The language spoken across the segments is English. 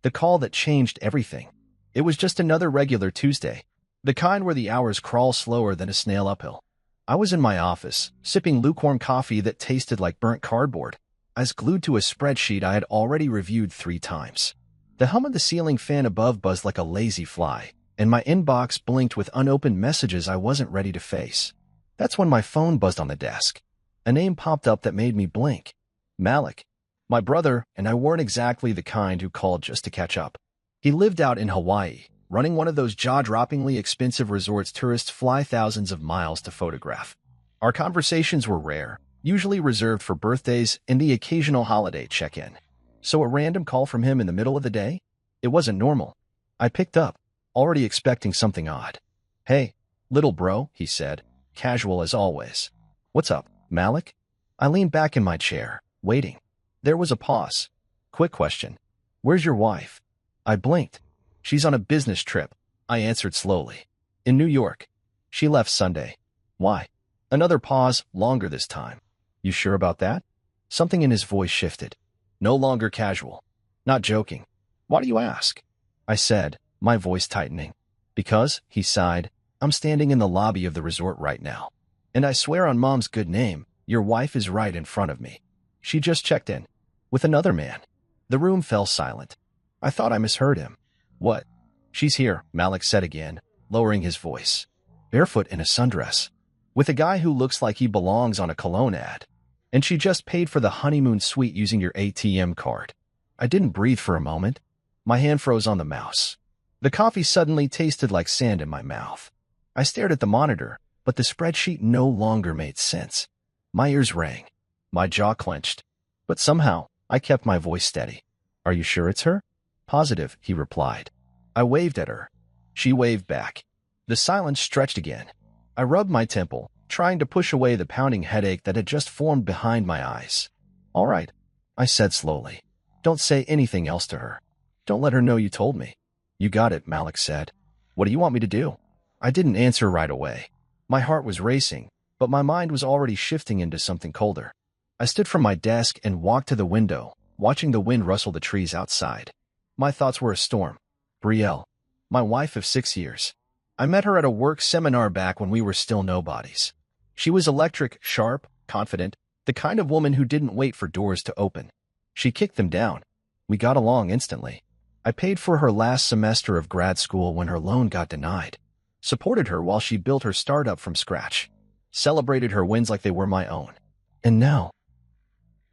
The call that changed everything. It was just another regular Tuesday, the kind where the hours crawl slower than a snail uphill. I was in my office, sipping lukewarm coffee that tasted like burnt cardboard, as glued to a spreadsheet I had already reviewed 3 times. The hum of the ceiling fan above buzzed like a lazy fly, and my inbox blinked with unopened messages I wasn't ready to face. That's when my phone buzzed on the desk. A name popped up that made me blink. Malik. My brother and I weren't exactly the kind who called just to catch up. He lived out in Hawaii, running one of those jaw-droppingly expensive resorts tourists fly thousands of miles to photograph. Our conversations were rare, usually reserved for birthdays and the occasional holiday check-in. So a random call from him in the middle of the day? It wasn't normal. I picked up, already expecting something odd. "Hey, little bro," he said, casual as always. "What's up, Malik?" I leaned back in my chair, waiting. There was a pause. "Quick question. Where's your wife?" I blinked. "She's on a business trip," I answered slowly. "In New York. She left Sunday." "Why?" Another pause, longer this time. "You sure about that?" Something in his voice shifted. No longer casual. "Not joking." "Why do you ask?" I said, my voice tightening. "Because," he sighed, "I'm standing in the lobby of the resort right now. And I swear on Mom's good name, your wife is right in front of me. She just checked in. With another man." The room fell silent. I thought I misheard him. "What?" "She's here," Malik said again, lowering his voice. "Barefoot in a sundress. With a guy who looks like he belongs on a cologne ad. And she just paid for the honeymoon suite using your ATM card." I didn't breathe for a moment. My hand froze on the mouse. The coffee suddenly tasted like sand in my mouth. I stared at the monitor, but the spreadsheet no longer made sense. My ears rang. My jaw clenched. But somehow, I kept my voice steady. "Are you sure it's her?" "Positive," he replied. I waved at her. She waved back. The silence stretched again. I rubbed my temple, trying to push away the pounding headache that had just formed behind my eyes. "All right," I said slowly. "Don't say anything else to her. Don't let her know you told me." "You got it," Malik said. "What do you want me to do?" I didn't answer right away. My heart was racing, but my mind was already shifting into something colder. I stood from my desk and walked to the window, watching the wind rustle the trees outside. My thoughts were a storm. Brielle, my wife of 6 years. I met her at a work seminar back when we were still nobodies. She was electric, sharp, confident, the kind of woman who didn't wait for doors to open. She kicked them down. We got along instantly. I paid for her last semester of grad school when her loan got denied. Supported her while she built her startup from scratch. Celebrated her wins like they were my own. And now,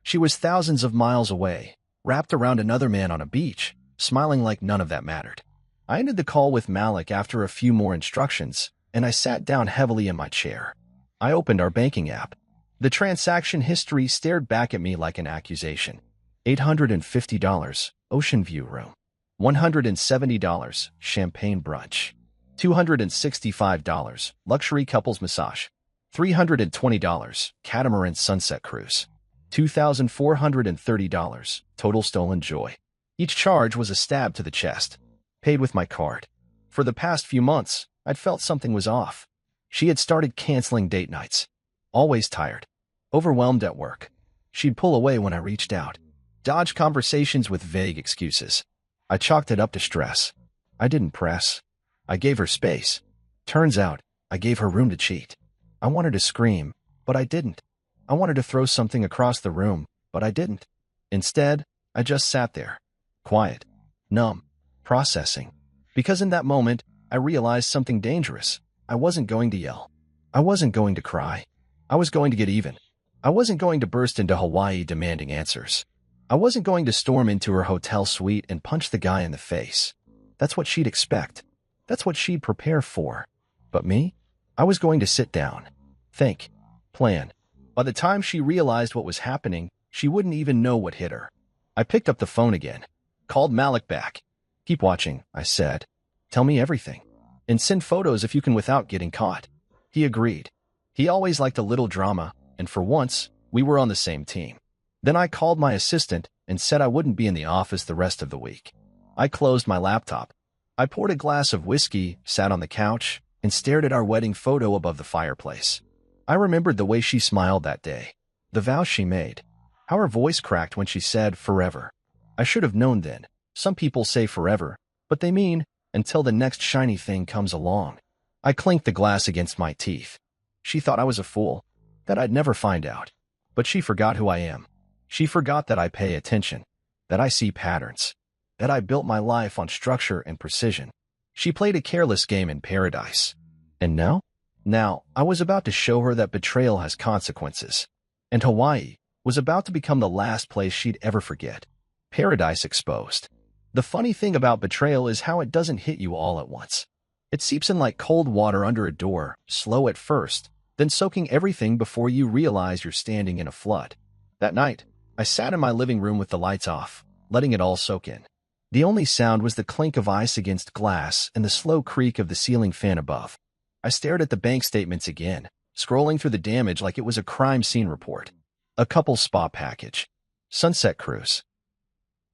she was thousands of miles away, wrapped around another man on a beach, smiling like none of that mattered. I ended the call with Malik after a few more instructions, and I sat down heavily in my chair. I opened our banking app. The transaction history stared back at me like an accusation. $850, ocean view room. $170, champagne brunch. $265, luxury couples massage. $320, catamaran sunset cruise. $2,430, total stolen joy. Each charge was a stab to the chest. Paid with my card. For the past few months, I'd felt something was off. She had started canceling date nights. Always tired. Overwhelmed at work. She'd pull away when I reached out. Dodge conversations with vague excuses. I chalked it up to stress. I didn't press. I gave her space. Turns out, I gave her room to cheat. I wanted to scream, but I didn't. I wanted to throw something across the room, but I didn't. Instead, I just sat there. Quiet. Numb. Processing. Because in that moment, I realized something dangerous. I wasn't going to yell. I wasn't going to cry. I was going to get even. I wasn't going to burst into Hawaii demanding answers. I wasn't going to storm into her hotel suite and punch the guy in the face. That's what she'd expect. That's what she'd prepare for. But me? I was going to sit down. Think. Plan. By the time she realized what was happening, she wouldn't even know what hit her. I picked up the phone again. Called Malik back. "Keep watching," I said. "Tell me everything. And send photos if you can without getting caught." He agreed. He always liked a little drama, and for once, we were on the same team. Then I called my assistant and said I wouldn't be in the office the rest of the week. I closed my laptop. I poured a glass of whiskey, sat on the couch, and stared at our wedding photo above the fireplace. I remembered the way she smiled that day, the vows she made, how her voice cracked when she said forever. I should have known then, Some people say forever, but they mean until the next shiny thing comes along. I clinked the glass against my teeth. She thought I was a fool, that I'd never find out. But she forgot who I am. She forgot that I pay attention, that I see patterns, that I built my life on structure and precision. She played a careless game in paradise. And now? Now, I was about to show her that betrayal has consequences. And Hawaii was about to become the last place she'd ever forget. Paradise exposed. The funny thing about betrayal is how it doesn't hit you all at once. It seeps in like cold water under a door, slow at first, then soaking everything before you realize you're standing in a flood. That night, I sat in my living room with the lights off, letting it all soak in. The only sound was the clink of ice against glass and the slow creak of the ceiling fan above. I stared at the bank statements again, scrolling through the damage like it was a crime scene report. A couple spa package. Sunset cruise.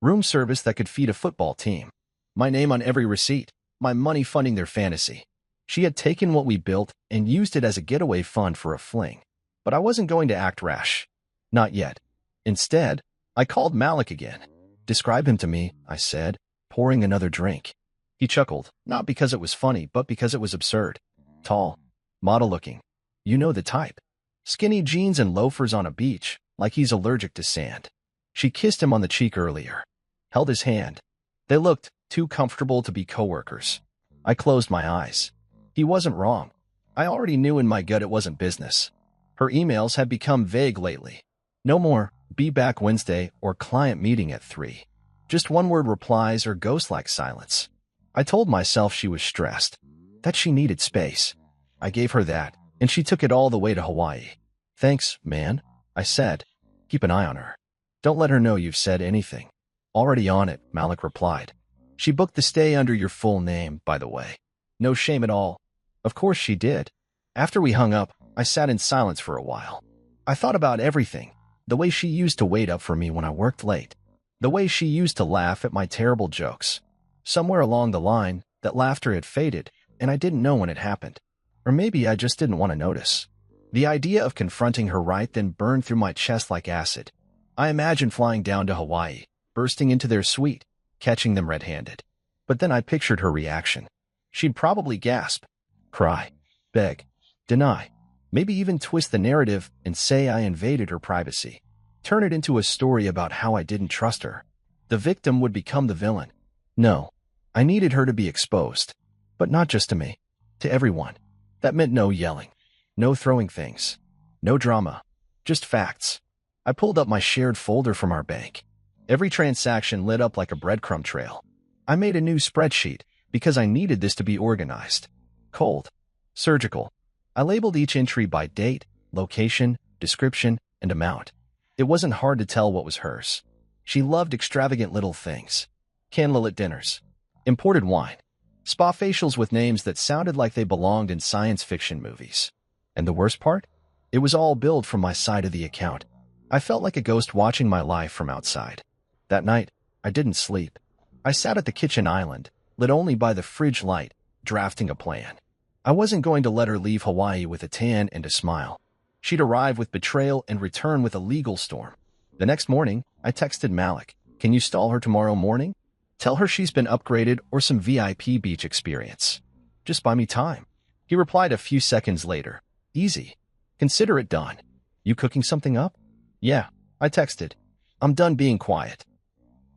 Room service that could feed a football team. My name on every receipt. My money funding their fantasy. She had taken what we built and used it as a getaway fund for a fling. But I wasn't going to act rash. Not yet. Instead, I called Malik again. Describe him to me, I said, pouring another drink. He chuckled, not because it was funny, but because it was absurd. Tall, model-looking. You know the type. Skinny jeans and loafers on a beach, like he's allergic to sand. She kissed him on the cheek earlier. Held his hand. They looked too comfortable to be coworkers. I closed my eyes. He wasn't wrong. I already knew in my gut it wasn't business. Her emails had become vague lately. No more, be back Wednesday, or client meeting at 3. Just one-word replies or ghost-like silence. I told myself she was stressed, that she needed space. I gave her that, and she took it all the way to Hawaii. Thanks, man, I said. Keep an eye on her. Don't let her know you've said anything. Already on it, Malik replied. She booked the stay under your full name, by the way. No shame at all. Of course she did. After we hung up, I sat in silence for a while. I thought about everything. The way she used to wait up for me when I worked late. The way she used to laugh at my terrible jokes. Somewhere along the line, that laughter had faded, and I didn't know when it happened. Or maybe I just didn't want to notice. The idea of confronting her right then burned through my chest like acid. I imagined flying down to Hawaii, bursting into their suite, catching them red-handed. But then I pictured her reaction. She'd probably gasp, cry, beg, deny, maybe even twist the narrative and say I invaded her privacy. Turn it into a story about how I didn't trust her. The victim would become the villain. No, I needed her to be exposed. But not just to me, to everyone. That meant no yelling, no throwing things, no drama, just facts. I pulled up my shared folder from our bank. Every transaction lit up like a breadcrumb trail. I made a new spreadsheet because I needed this to be organized. Cold. Surgical. I labeled each entry by date, location, description, and amount. It wasn't hard to tell what was hers. She loved extravagant little things. Candlelit dinners. Imported wine. Spa facials with names that sounded like they belonged in science fiction movies. And the worst part? It was all billed from my side of the account. I felt like a ghost watching my life from outside. That night, I didn't sleep. I sat at the kitchen island, lit only by the fridge light, drafting a plan. I wasn't going to let her leave Hawaii with a tan and a smile. She'd arrive with betrayal and return with a legal storm. The next morning, I texted Malik, "Can you stall her tomorrow morning? Tell her she's been upgraded or some VIP beach experience. Just buy me time." He replied a few seconds later, "Easy. Consider it done. You cooking something up?" "Yeah," I texted. "I'm done being quiet."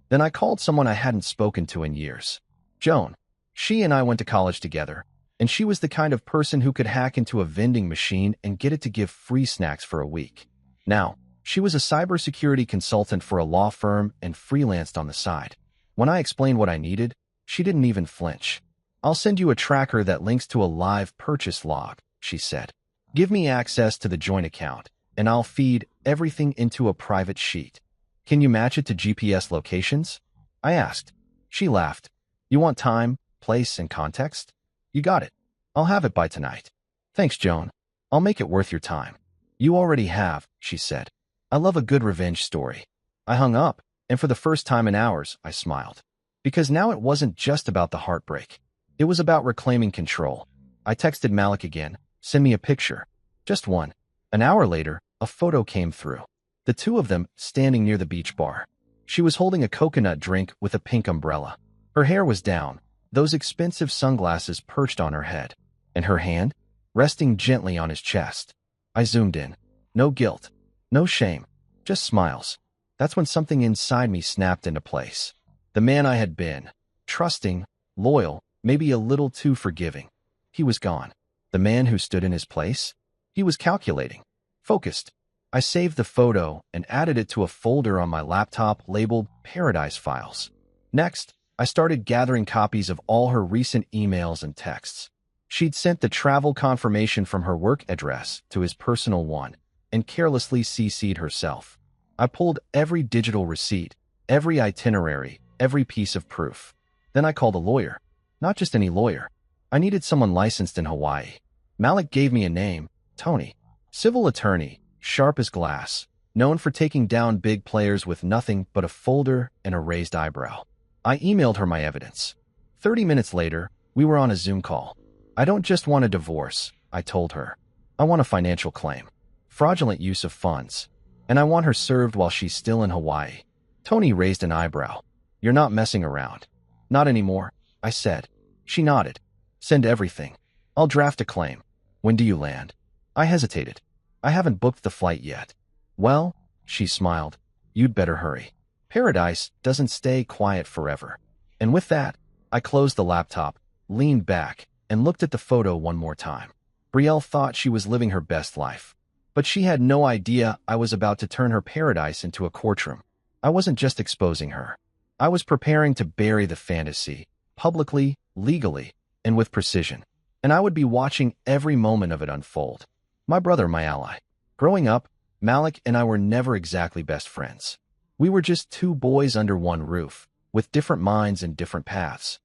Then I called someone I hadn't spoken to in years. Joan. She and I went to college together, and she was the kind of person who could hack into a vending machine and get it to give free snacks for a week. Now, she was a cybersecurity consultant for a law firm and freelanced on the side. When I explained what I needed, she didn't even flinch. "I'll send you a tracker that links to a live purchase log," she said. "Give me access to the joint account, and I'll feed everything into a private sheet. Can you match it to GPS locations?" I asked. She laughed. "You want time, place, and context? You got it. I'll have it by tonight." "Thanks, Joan. I'll make it worth your time." "You already have," she said. "I love a good revenge story." I hung up, and for the first time in hours, I smiled. Because now it wasn't just about the heartbreak. It was about reclaiming control. I texted Malik again, "Send me a picture." Just one. An hour later, a photo came through. The two of them standing near the beach bar. She was holding a coconut drink with a pink umbrella. Her hair was down, those expensive sunglasses perched on her head, and her hand resting gently on his chest. I zoomed in. No guilt, no shame, just smiles. That's when something inside me snapped into place. The man I had been, trusting, loyal, maybe a little too forgiving. He was gone. The man who stood in his place? He was calculating, focused. I saved the photo and added it to a folder on my laptop labeled Paradise Files. Next, I started gathering copies of all her recent emails and texts. She'd sent the travel confirmation from her work address to his personal one and carelessly CC'd herself. I pulled every digital receipt, every itinerary, every piece of proof. Then I called a lawyer. Not just any lawyer. I needed someone licensed in Hawaii. Malik gave me a name, Tony. Civil attorney, sharp as glass, known for taking down big players with nothing but a folder and a raised eyebrow. I emailed her my evidence. 30 minutes later, we were on a Zoom call. I don't just want a divorce, I told her. I want a financial claim. Fraudulent use of funds. And I want her served while she's still in Hawaii. Tony raised an eyebrow. You're not messing around. Not anymore, I said. She nodded. Send everything. I'll draft a claim. When do you land? I hesitated. I haven't booked the flight yet. Well, she smiled. You'd better hurry. Paradise doesn't stay quiet forever. And with that, I closed the laptop, leaned back, and looked at the photo one more time. Brielle thought she was living her best life. But she had no idea I was about to turn her paradise into a courtroom. I wasn't just exposing her. I was preparing to bury the fantasy, publicly, legally, and with precision. And I would be watching every moment of it unfold. My brother, my ally. Growing up, Malik and I were never exactly best friends. We were just two boys under one roof, with different minds and different paths.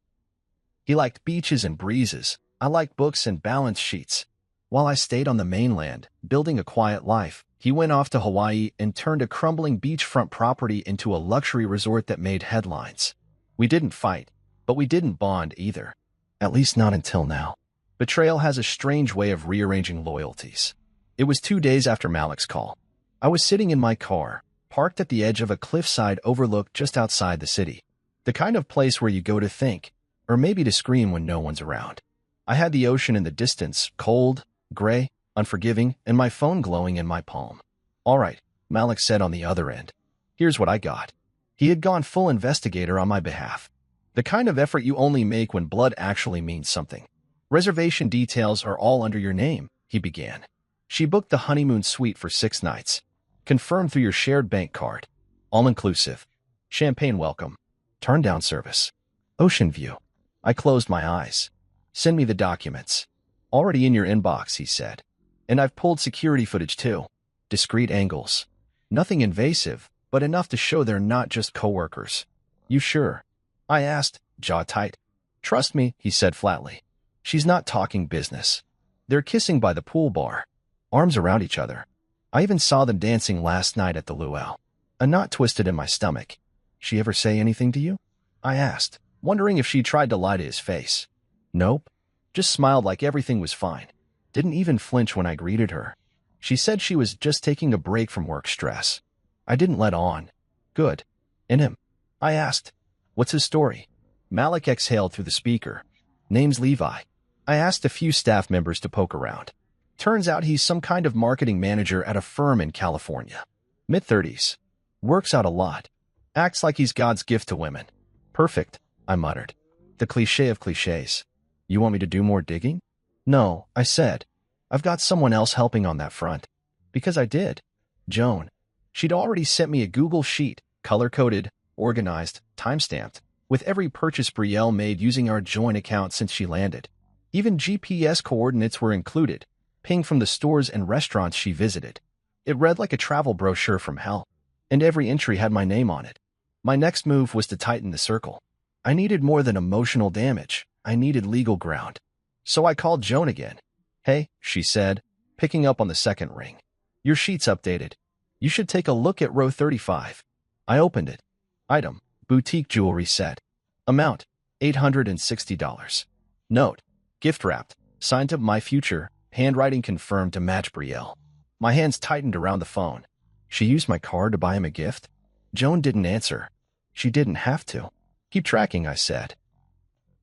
He liked beaches and breezes. I liked books and balance sheets. While I stayed on the mainland, building a quiet life, he went off to Hawaii and turned a crumbling beachfront property into a luxury resort that made headlines. We didn't fight, but we didn't bond either. At least not until now. Betrayal has a strange way of rearranging loyalties. It was 2 days after Malik's call. I was sitting in my car, parked at the edge of a cliffside overlook just outside the city. The kind of place where you go to think, or maybe to scream when no one's around. I had the ocean in the distance, cold, gray, unforgiving, and my phone glowing in my palm. All right, Malik said on the other end. Here's what I got. He had gone full investigator on my behalf. The kind of effort you only make when blood actually means something. Reservation details are all under your name, he began. She booked the honeymoon suite for 6 nights. Confirmed through your shared bank card. All-inclusive. Champagne welcome. Turn-down service. Ocean view. I closed my eyes. Send me the documents. Already in your inbox, he said. And I've pulled security footage too. Discreet angles. Nothing invasive, but enough to show they're not just coworkers. You sure? I asked, jaw tight. Trust me, he said flatly. She's not talking business. They're kissing by the pool bar. Arms around each other. I even saw them dancing last night at the luau. A knot twisted in my stomach. She ever say anything to you? I asked, wondering if she tried to lie to his face. Nope. Just smiled like everything was fine. Didn't even flinch when I greeted her. She said she was just taking a break from work stress. I didn't let on. Good. And him? I asked. What's his story? Malik exhaled through the speaker. Name's Levi. I asked a few staff members to poke around. Turns out he's some kind of marketing manager at a firm in California. Mid-30s. Works out a lot. Acts like he's God's gift to women. Perfect, I muttered. The cliché of clichés. You want me to do more digging? No, I said. I've got someone else helping on that front. Because I did. Joan. She'd already sent me a Google sheet, color-coded, organized, time-stamped, with every purchase Brielle made using our joint account since she landed. Even GPS coordinates were included, pinged from the stores and restaurants she visited. It read like a travel brochure from hell, and every entry had my name on it. My next move was to tighten the circle. I needed more than emotional damage. I needed legal ground. So I called Joan again. Hey, she said, picking up on the second ring. Your sheet's updated. You should take a look at row 35. I opened it. Item, boutique jewelry set. Amount, $860. Note, gift wrapped, signed to my future, handwriting confirmed to match Brielle. My hands tightened around the phone. She used my card to buy him a gift? Joan didn't answer. She didn't have to. Keep tracking, I said.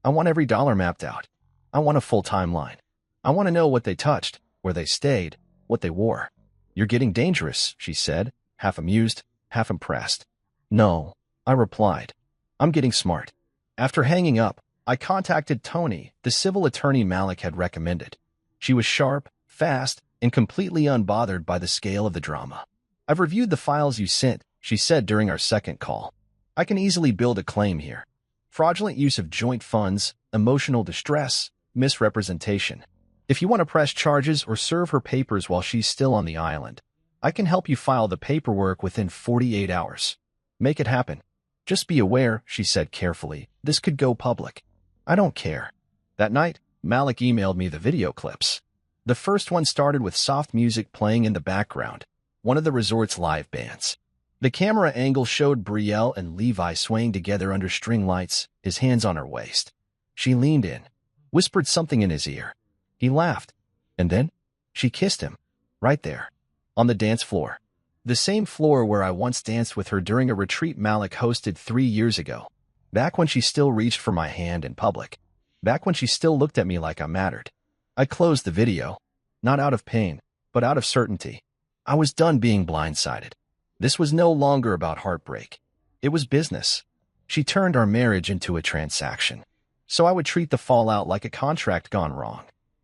I want every dollar mapped out. I want a full timeline. I want to know what they touched, where they stayed, what they wore. You're getting dangerous, she said, half amused, half impressed. No, I replied. I'm getting smart. After hanging up, I contacted Tony, the civil attorney Malik had recommended. She was sharp, fast, and completely unbothered by the scale of the drama. I've reviewed the files you sent, she said during our second call. I can easily build a claim here. Fraudulent use of joint funds, emotional distress, misrepresentation. If you want to press charges or serve her papers while she's still on the island, I can help you file the paperwork within 48 hours. Make it happen. Just be aware, she said carefully, this could go public. I don't care. That night, Malik emailed me the video clips. The first one started with soft music playing in the background, one of the resort's live bands. The camera angle showed Brielle and Levi swaying together under string lights, his hands on her waist. She leaned in, whispered something in his ear. He laughed, and then she kissed him, right there, on the dance floor. The same floor where I once danced with her during a retreat Malik hosted 3 years ago. Back when she still reached for my hand in public. Back when she still looked at me like I mattered. I closed the video, not out of pain, but out of certainty. I was done being blindsided. This was no longer about heartbreak. It was business. She turned our marriage into a transaction. So I would treat the fallout like a contract gone wrong.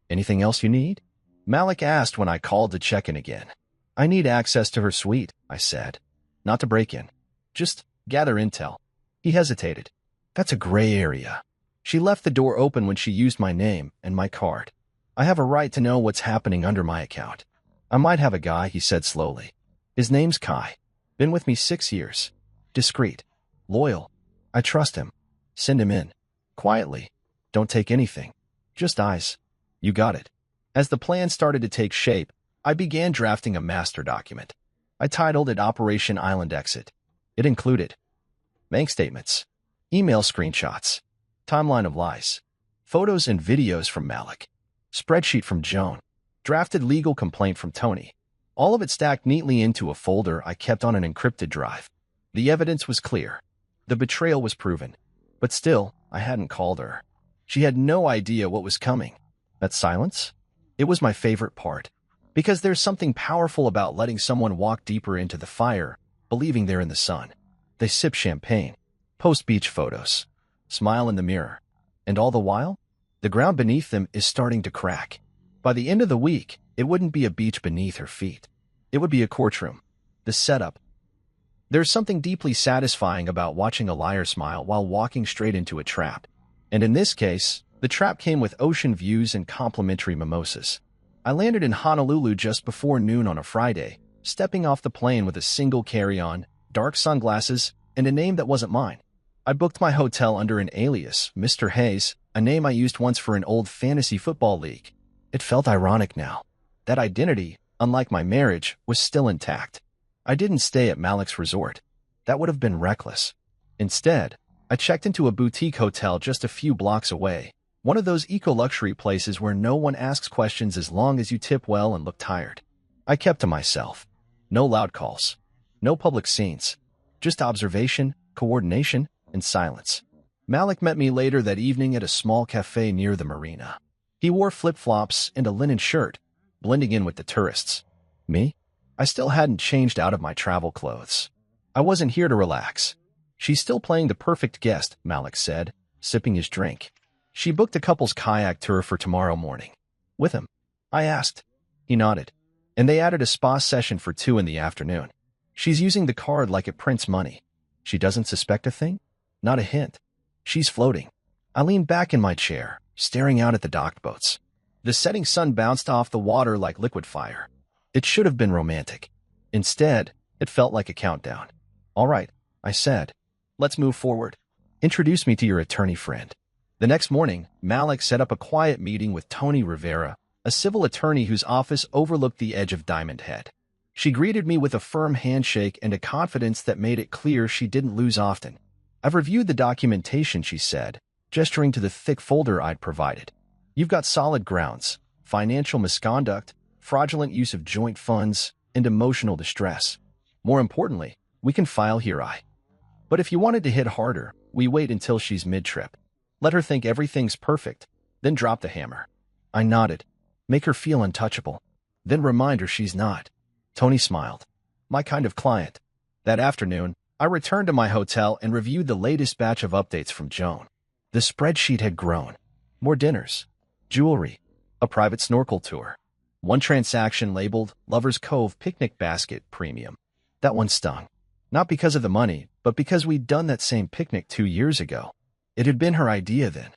Anything else you need? Malik asked when I called to check in again. I need access to her suite, I said. Not to break in. Just gather intel. He hesitated. That's a gray area. She left the door open when she used my name and my card. I have a right to know what's happening under my account. I might have a guy, he said slowly. His name's Kai. Been with me 6 years. Discreet. Loyal. I trust him. Send him in. Quietly. Don't take anything. Just eyes. You got it. As the plan started to take shape, I began drafting a master document. I titled it Operation Island Exit. It included bank statements, email screenshots, timeline of lies, photos and videos from Malik, spreadsheet from Joan, drafted legal complaint from Tony. All of it stacked neatly into a folder I kept on an encrypted drive. The evidence was clear. The betrayal was proven. But still, I hadn't called her. She had no idea what was coming. That silence? It was my favorite part. Because there's something powerful about letting someone walk deeper into the fire, believing they're in the sun. They sip champagne, post beach photos, smile in the mirror. And all the while, the ground beneath them is starting to crack. By the end of the week, it wouldn't be a beach beneath her feet. It would be a courtroom. The setup. There's something deeply satisfying about watching a liar smile while walking straight into a trap. And in this case, the trap came with ocean views and complimentary mimosas. I landed in Honolulu just before noon on a Friday, stepping off the plane with a single carry-on, dark sunglasses, and a name that wasn't mine. I booked my hotel under an alias, Mr. Hayes, a name I used once for an old fantasy football league. It felt ironic now. That identity, unlike my marriage, was still intact. I didn't stay at Malik's resort. That would have been reckless. Instead, I checked into a boutique hotel just a few blocks away, one of those eco-luxury places where no one asks questions as long as you tip well and look tired. I kept to myself. No loud calls. No public scenes. Just observation, coordination, and silence. Malik met me later that evening at a small cafe near the marina. He wore flip-flops and a linen shirt, blending in with the tourists. Me? I still hadn't changed out of my travel clothes. I wasn't here to relax. She's still playing the perfect guest, Malik said, sipping his drink. She booked a couple's kayak tour for tomorrow morning. With him? I asked. He nodded. And they added a spa session for 2 in the afternoon. She's using the card like it prints money. She doesn't suspect a thing? Not a hint. She's floating. I leaned back in my chair, staring out at the docked boats. The setting sun bounced off the water like liquid fire. It should have been romantic. Instead, it felt like a countdown. All right, I said. Let's move forward. Introduce me to your attorney friend. The next morning, Malik set up a quiet meeting with Tony Rivera, a civil attorney whose office overlooked the edge of Diamond Head. She greeted me with a firm handshake and a confidence that made it clear she didn't lose often. I've reviewed the documentation, she said, gesturing to the thick folder I'd provided. You've got solid grounds, financial misconduct, fraudulent use of joint funds, and emotional distress. More importantly, we can file here. But if you wanted to hit harder, we wait until she's mid-trip. Let her think everything's perfect, then drop the hammer. I nodded. Make her feel untouchable. Then remind her she's not. Tony smiled. My kind of client. That afternoon, I returned to my hotel and reviewed the latest batch of updates from Joan. The spreadsheet had grown. More dinners, jewelry, a private snorkel tour. One transaction labeled Lover's Cove Picnic Basket Premium. That one stung. Not because of the money, but because we'd done that same picnic 2 years ago. It had been her idea then.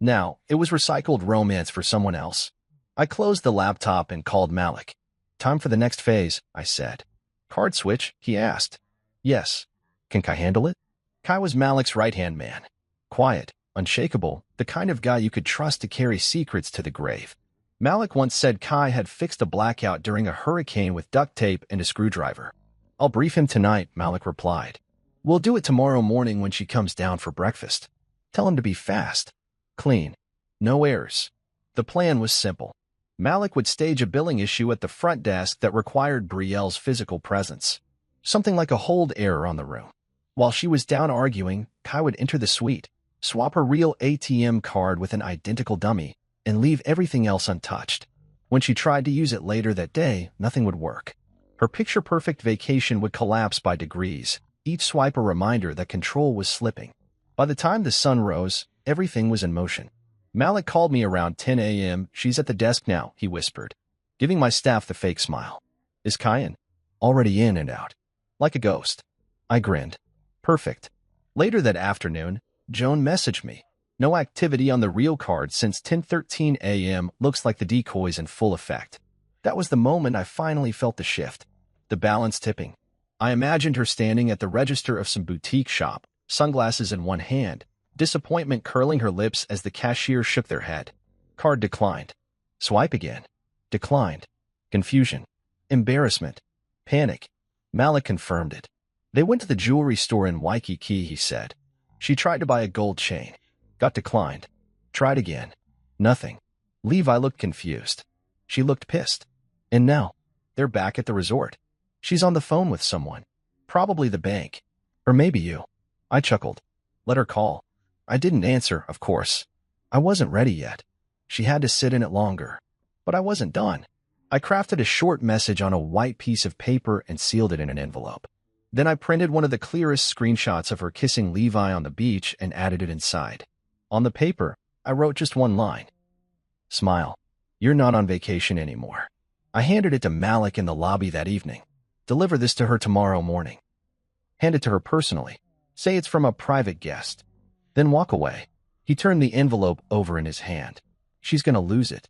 Now, it was recycled romance for someone else. I closed the laptop and called Malik. Time for the next phase, I said. Card switch, he asked. Yes. Can Kai handle it? Kai was Malik's right-hand man. Quiet, unshakable, the kind of guy you could trust to carry secrets to the grave. Malik once said Kai had fixed a blackout during a hurricane with duct tape and a screwdriver. I'll brief him tonight, Malik replied. We'll do it tomorrow morning when she comes down for breakfast. Tell him to be fast. Clean. No errors. The plan was simple. Malik would stage a billing issue at the front desk that required Brielle's physical presence. Something like a hold error on the room. While she was down arguing, Kai would enter the suite, swap her real ATM card with an identical dummy, and leave everything else untouched. When she tried to use it later that day, nothing would work. Her picture-perfect vacation would collapse by degrees, each swipe a reminder that control was slipping. By the time the sun rose, everything was in motion. Malik called me around 10 a.m. She's at the desk now, he whispered, giving my staff the fake smile. Is Kai in? Already in and out. Like a ghost. I grinned. Perfect. Later that afternoon, Joan messaged me. No activity on the real card since 10:13 a.m. Looks like the decoy's in full effect. That was the moment I finally felt the shift. The balance tipping. I imagined her standing at the register of some boutique shop, sunglasses in one hand, disappointment curling her lips as the cashier shook their head. Card declined. Swipe again. Declined. Confusion. Embarrassment. Panic. Malik confirmed it. They went to the jewelry store in Waikiki, he said. She tried to buy a gold chain. Got declined. Tried again. Nothing. Levi looked confused. She looked pissed. And now, they're back at the resort. She's on the phone with someone. Probably the bank. Or maybe you. I chuckled. Let her call. I didn't answer, of course. I wasn't ready yet. She had to sit in it longer. But I wasn't done. I crafted a short message on a white piece of paper and sealed it in an envelope. Then I printed one of the clearest screenshots of her kissing Levi on the beach and added it inside. On the paper, I wrote just one line. Smile. You're not on vacation anymore. I handed it to Malik in the lobby that evening. Deliver this to her tomorrow morning. Hand it to her personally. Say it's from a private guest. Then walk away. He turned the envelope over in his hand. She's gonna lose it.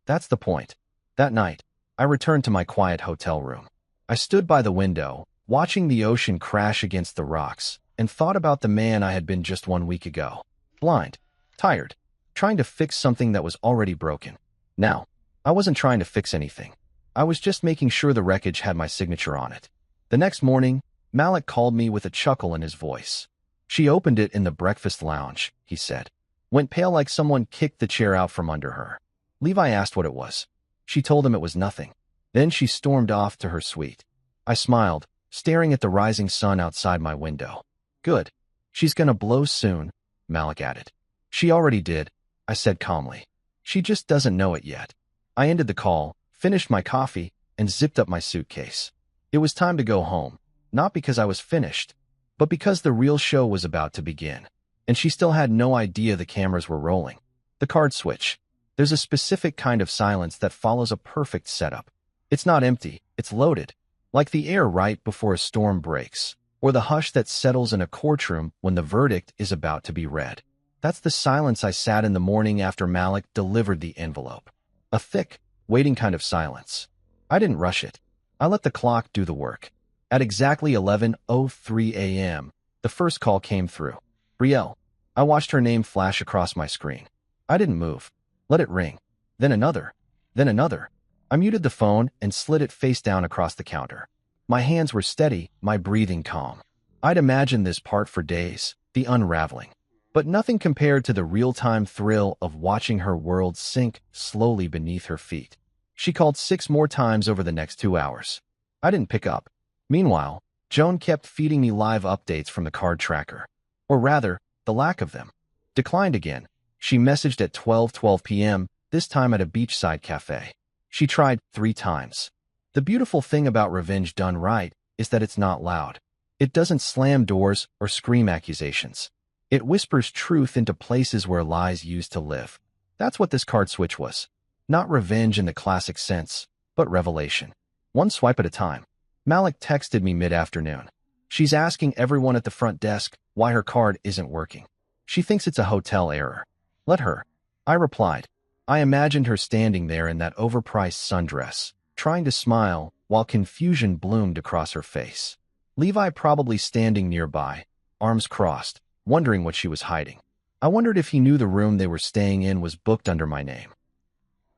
That's the point. That night, I returned to my quiet hotel room. I stood by the window, watching the ocean crash against the rocks, and thought about the man I had been just 1 week ago. Blind, tired, trying to fix something that was already broken. Now, I wasn't trying to fix anything. I was just making sure the wreckage had my signature on it. The next morning, Malik called me with a chuckle in his voice. She opened it in the breakfast lounge, he said. Went pale like someone kicked the chair out from under her. Levi asked what it was. She told him it was nothing. Then she stormed off to her suite. I smiled, staring at the rising sun outside my window. Good. She's gonna blow soon, Malik added. She already did, I said calmly. She just doesn't know it yet. I ended the call, finished my coffee, and zipped up my suitcase. It was time to go home, not because I was finished, but because the real show was about to begin. And she still had no idea the cameras were rolling. The card switch. There's a specific kind of silence that follows a perfect setup. It's not empty, it's loaded, like the air right before a storm breaks, or the hush that settles in a courtroom when the verdict is about to be read. That's the silence I sat in the morning after Malik delivered the envelope. A thick, waiting kind of silence. I didn't rush it. I let the clock do the work. At exactly 11:03 a.m., the first call came through. Brielle. I watched her name flash across my screen. I didn't move. Let it ring. Then another. Then another. I muted the phone and slid it face down across the counter. My hands were steady, my breathing calm. I'd imagined this part for days, the unraveling. But nothing compared to the real-time thrill of watching her world sink slowly beneath her feet. She called 6 more times over the next 2 hours. I didn't pick up. Meanwhile, Joan kept feeding me live updates from the card tracker. Or rather, the lack of them. Declined again. She messaged at 12:12 p.m., this time at a beachside cafe. She tried 3 times. The beautiful thing about revenge done right is that it's not loud. It doesn't slam doors or scream accusations. It whispers truth into places where lies used to live. That's what this card switch was. Not revenge in the classic sense, but revelation. One swipe at a time. Malik texted me mid-afternoon. She's asking everyone at the front desk why her card isn't working. She thinks it's a hotel error. Let her. I replied. I imagined her standing there in that overpriced sundress, trying to smile while confusion bloomed across her face. Levi probably standing nearby, arms crossed, wondering what she was hiding. I wondered if he knew the room they were staying in was booked under my name.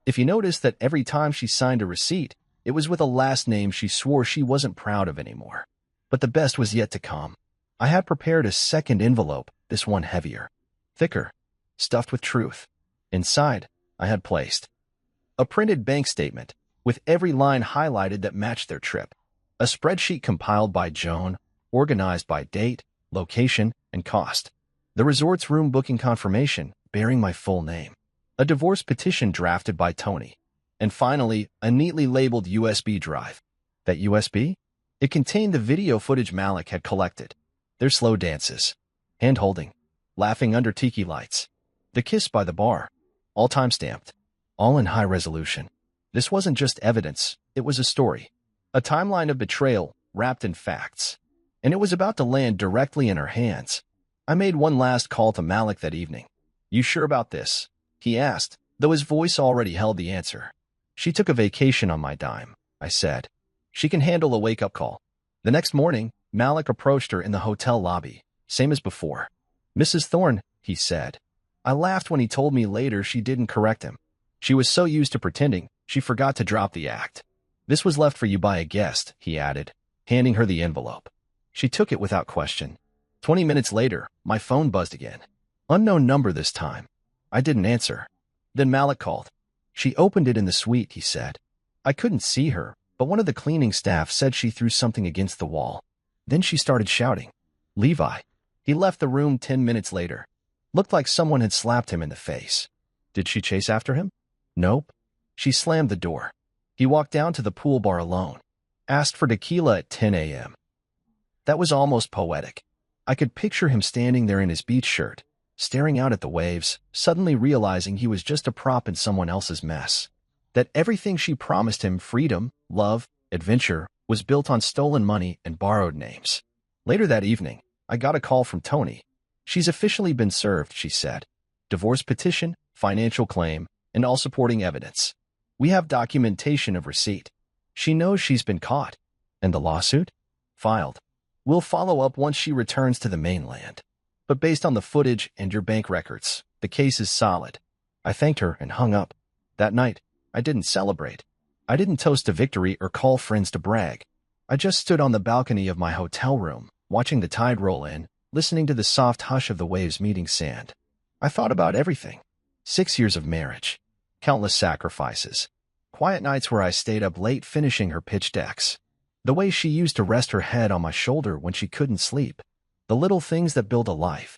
If you noticed that every time she signed a receipt, it was with a last name she swore she wasn't proud of anymore. But the best was yet to come. I had prepared a second envelope, this one heavier, thicker, stuffed with truth. Inside, I had placed a printed bank statement with every line highlighted that matched their trip, a spreadsheet compiled by Joan, organized by date, location, and cost, the resort's room booking confirmation bearing my full name, a divorce petition drafted by Tony, and finally, a neatly labeled USB drive. That USB? It contained the video footage Malik had collected, their slow dances, hand-holding, laughing under tiki lights, the kiss by the bar, all time-stamped, all in high resolution. This wasn't just evidence, it was a story, a timeline of betrayal wrapped in facts, and it was about to land directly in her hands. I made one last call to Malik that evening. You sure about this? He asked, though his voice already held the answer. She took a vacation on my dime, I said. She can handle a wake-up call. The next morning, Malik approached her in the hotel lobby, same as before. Mrs. Thorne, he said. I laughed when he told me later she didn't correct him. She was so used to pretending, she forgot to drop the act. This was left for you by a guest, he added, handing her the envelope. She took it without question. 20 minutes later, my phone buzzed again. Unknown number this time. I didn't answer. Then Malik called. She opened it in the suite, he said. I couldn't see her, but one of the cleaning staff said she threw something against the wall. Then she started shouting. Levi. He left the room 10 minutes later. Looked like someone had slapped him in the face. Did she chase after him? Nope. She slammed the door. He walked down to the pool bar alone. Asked for tequila at 10 a.m. That was almost poetic. I could picture him standing there in his beach shirt, staring out at the waves, suddenly realizing he was just a prop in someone else's mess. That everything she promised him, freedom, love, adventure, was built on stolen money and borrowed names. Later that evening, I got a call from Tony. She's officially been served, she said. Divorce petition, financial claim, and all supporting evidence. We have documentation of receipt. She knows she's been caught. And the lawsuit? Filed. We'll follow up once she returns to the mainland. But based on the footage and your bank records, the case is solid. I thanked her and hung up. That night, I didn't celebrate. I didn't toast a victory or call friends to brag. I just stood on the balcony of my hotel room, watching the tide roll in, listening to the soft hush of the waves meeting sand. I thought about everything. 6 years of marriage. Countless sacrifices. Quiet nights where I stayed up late finishing her pitch decks. The way she used to rest her head on my shoulder when she couldn't sleep. The little things that build a life.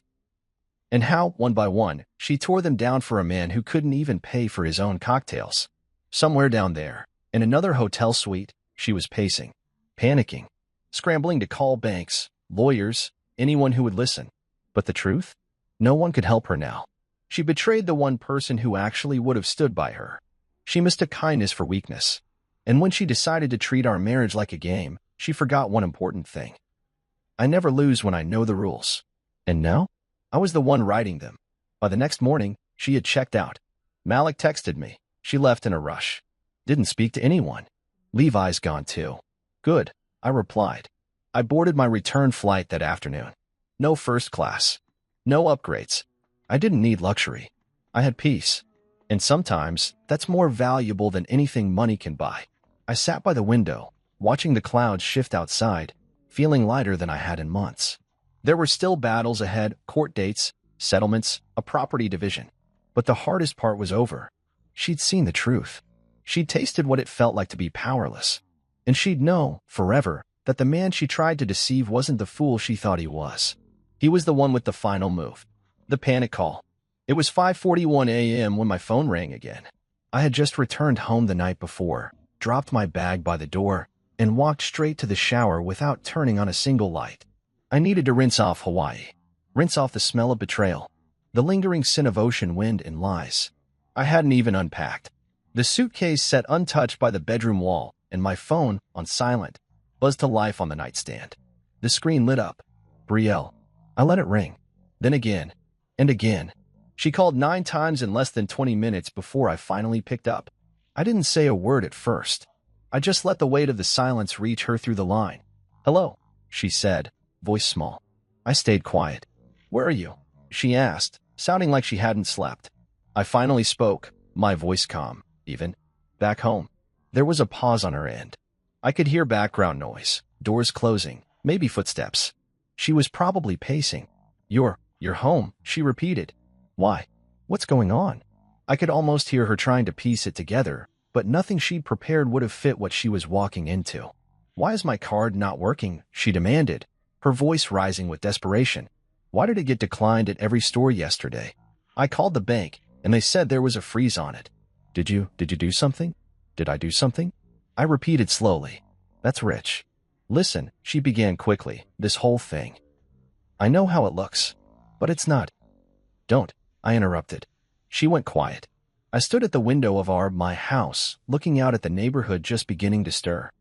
And how, one by one, she tore them down for a man who couldn't even pay for his own cocktails. Somewhere down there, in another hotel suite, she was pacing, panicking, scrambling to call banks, lawyers, anyone who would listen. But the truth? No one could help her now. She betrayed the one person who actually would have stood by her. She mistook kindness for weakness. And when she decided to treat our marriage like a game, she forgot one important thing. I never lose when I know the rules. And now, I was the one writing them. By the next morning, she had checked out. Malik texted me. She left in a rush. Didn't speak to anyone. Levi's gone too. Good, I replied. I boarded my return flight that afternoon. No first class. No upgrades. I didn't need luxury. I had peace. And sometimes, that's more valuable than anything money can buy. I sat by the window, watching the clouds shift outside, feeling lighter than I had in months. There were still battles ahead, court dates, settlements, a property division. But the hardest part was over. She'd seen the truth. She'd tasted what it felt like to be powerless. And she'd know, forever, that the man she tried to deceive wasn't the fool she thought he was. He was the one with the final move. The panic call. It was 5:41 a.m. when my phone rang again. I had just returned home the night before, dropped my bag by the door, and walked straight to the shower without turning on a single light. I needed to rinse off Hawaii. Rinse off the smell of betrayal, the lingering sin of ocean wind and lies. I hadn't even unpacked. The suitcase sat untouched by the bedroom wall, and my phone, on silent, buzzed to life on the nightstand. The screen lit up. Brielle. I let it ring. Then again. And again. She called 9 times in less than 20 minutes before I finally picked up. I didn't say a word at first. I just let the weight of the silence reach her through the line. "Hello," she said, voice small. I stayed quiet. "Where are you?" she asked, sounding like she hadn't slept. I finally spoke, my voice calm, even. "Back home." There was a pause on her end. I could hear background noise, doors closing, maybe footsteps. She was probably pacing. You're home," she repeated. "Why? What's going on?" I could almost hear her trying to piece it together, but nothing she'd prepared would have fit what she was walking into. "Why is my card not working?" she demanded, her voice rising with desperation. "Why did it get declined at every store yesterday? I called the bank, and they said there was a freeze on it." Did you do something? Did I do something?" I repeated slowly. "That's Rich. Listen," she began quickly, "this whole thing. I know how it looks, but it's not." "Don't," I interrupted. She went quiet. I stood at the window of my house, looking out at the neighborhood just beginning to stir.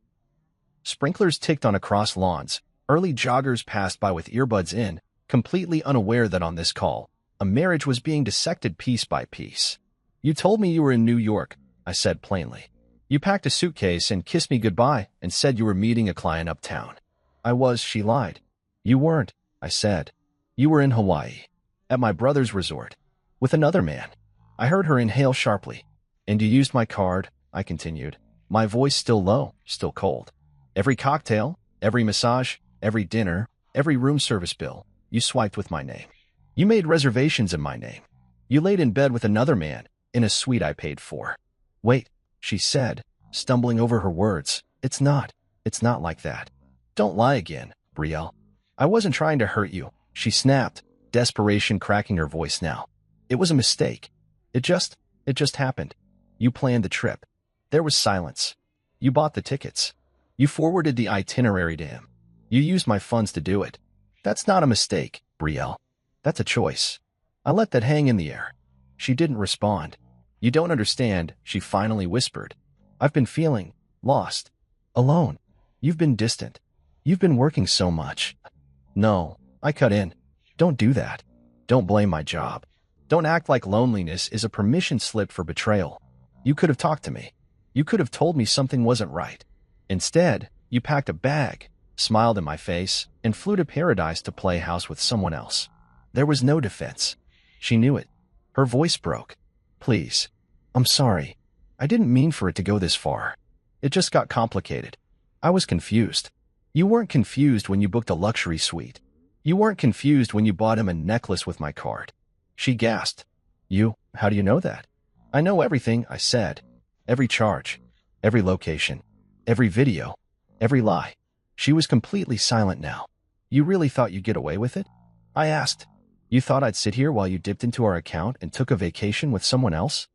Sprinklers ticked on across lawns. Early joggers passed by with earbuds in, completely unaware that on this call, a marriage was being dissected piece by piece. "You told me you were in New York," I said plainly. "You packed a suitcase and kissed me goodbye and said you were meeting a client uptown." "I was," she lied. "You weren't," I said. "You were in Hawaii, at my brother's resort, with another man." I heard her inhale sharply. "And you used my card," I continued, my voice still low, still cold. "Every cocktail, every massage, every dinner, every room service bill, you swiped with my name. You made reservations in my name. You laid in bed with another man, in a suite I paid for." "Wait," she said, stumbling over her words. It's not like that. Don't lie again, Brielle. I wasn't trying to hurt you," she snapped, desperation cracking her voice now. "It was a mistake. It just happened. You planned the trip. There was silence. You bought the tickets. You forwarded the itinerary to him. You used my funds to do it. That's not a mistake, Brielle. That's a choice." I let that hang in the air. She didn't respond. "You don't understand," she finally whispered. "I've been feeling lost, alone. You've been distant. You've been working so much." "No," I cut in. "Don't do that. Don't blame my job. Don't act like loneliness is a permission slip for betrayal. You could have talked to me. You could have told me something wasn't right. Instead, you packed a bag, smiled in my face, and flew to paradise to play house with someone else." There was no defense. She knew it. Her voice broke. "Please. I'm sorry. I didn't mean for it to go this far. It just got complicated. I was confused." "You weren't confused when you booked a luxury suite. You weren't confused when you bought him a necklace with my card." She gasped. How do you know that?" "I know everything," I said. "Every charge, every location, every video, every lie." She was completely silent now. "You really thought you'd get away with it?" I asked. "You thought I'd sit here while you dipped into our account and took a vacation with someone else?"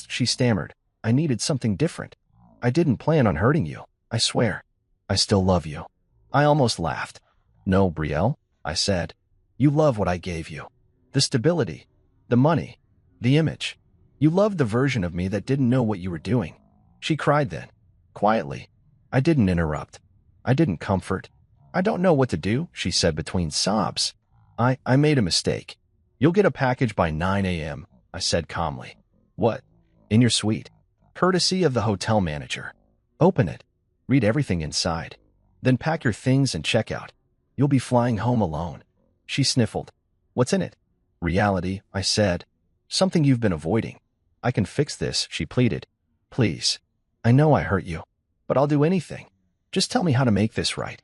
She stammered. "I needed something different. I didn't plan on hurting you. I swear. I still love you." I almost laughed. "No, Brielle," I said. "You love what I gave you. The stability, the money, the image. You loved the version of me that didn't know what you were doing." She cried then, quietly. I didn't interrupt. I didn't comfort. "I don't know what to do," she said between sobs. I made a mistake. You'll get a package by 9 a.m., I said calmly. "What?" "In your suite. Courtesy of the hotel manager. Open it. Read everything inside. Then pack your things and check out. You'll be flying home alone." She sniffled. "What's in it?" "Reality," I said. "Something you've been avoiding." "I can fix this," she pleaded. "Please. I know I hurt you, but I'll do anything. Just tell me how to make this right."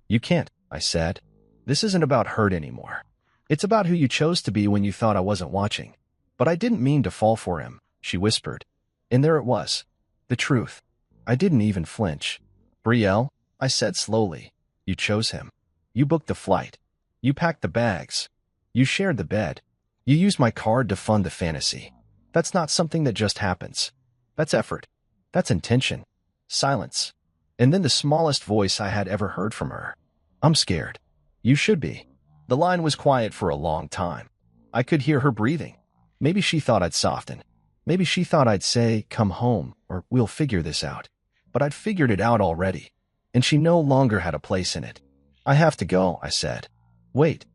"You can't," I said. "This isn't about hurt anymore. It's about who you chose to be when you thought I wasn't watching." "But I didn't mean to fall for him," she whispered. And there it was. The truth. I didn't even flinch. "Brielle," I said slowly. You chose him. You booked the flight. You packed the bags. You shared the bed. You used my card to fund the fantasy. That's not something that just happens. That's effort. That's intention. Silence. And then the smallest voice I had ever heard from her. I'm scared. You should be. The line was quiet for a long time. I could hear her breathing. Maybe she thought I'd soften. Maybe she thought I'd say, come home, or we'll figure this out. But I'd figured it out already, and she no longer had a place in it. I have to go, I said. Wait.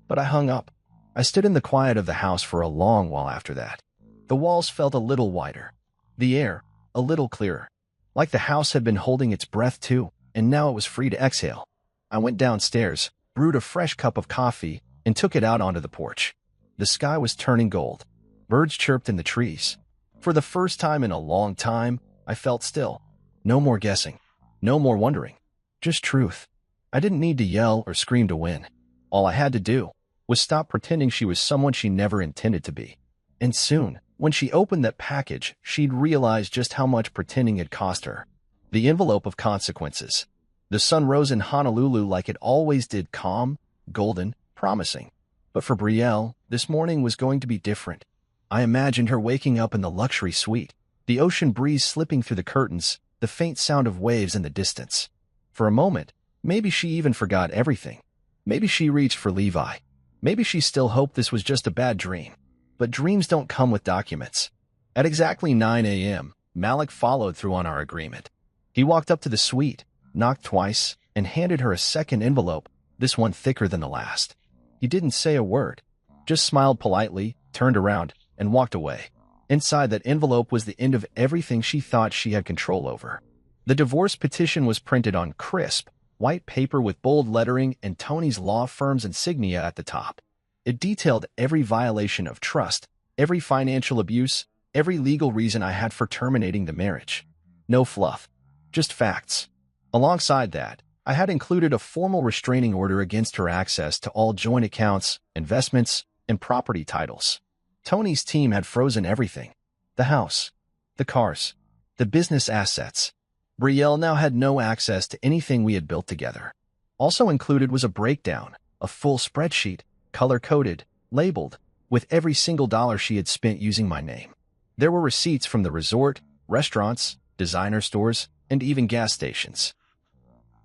But I hung up. I stood in the quiet of the house for a long while after that. The walls felt a little wider. The air, a little clearer. Like the house had been holding its breath too, and now it was free to exhale. I went downstairs, brewed a fresh cup of coffee, and took it out onto the porch. The sky was turning gold. Birds chirped in the trees. For the first time in a long time, I felt still. No more guessing. No more wondering. Just truth. I didn't need to yell or scream to win. All I had to do was stop pretending she was someone she never intended to be. And soon, when she opened that package, she'd realize just how much pretending had cost her. The envelope of consequences. The sun rose in Honolulu like it always did, calm, golden, promising. But for Brielle, this morning was going to be different. I imagined her waking up in the luxury suite, the ocean breeze slipping through the curtains, the faint sound of waves in the distance. For a moment, maybe she even forgot everything. Maybe she reached for Levi. Maybe she still hoped this was just a bad dream. But dreams don't come with documents. At exactly 9 a.m., Malik followed through on our agreement. He walked up to the suite, knocked twice, and handed her a second envelope, this one thicker than the last. He didn't say a word, just smiled politely, turned around, and walked away. Inside that envelope was the end of everything she thought she had control over. The divorce petition was printed on crisp, white paper with bold lettering and Tony's law firm's insignia at the top. It detailed every violation of trust, every financial abuse, every legal reason I had for terminating the marriage. No fluff, just facts. Alongside that, I had included a formal restraining order against her access to all joint accounts, investments, and property titles. Tony's team had frozen everything. The house, the cars, the business assets. Brielle now had no access to anything we had built together. Also included was a breakdown, a full spreadsheet, color-coded, labeled, with every single dollar she had spent using my name. There were receipts from the resort, restaurants, designer stores, and even gas stations.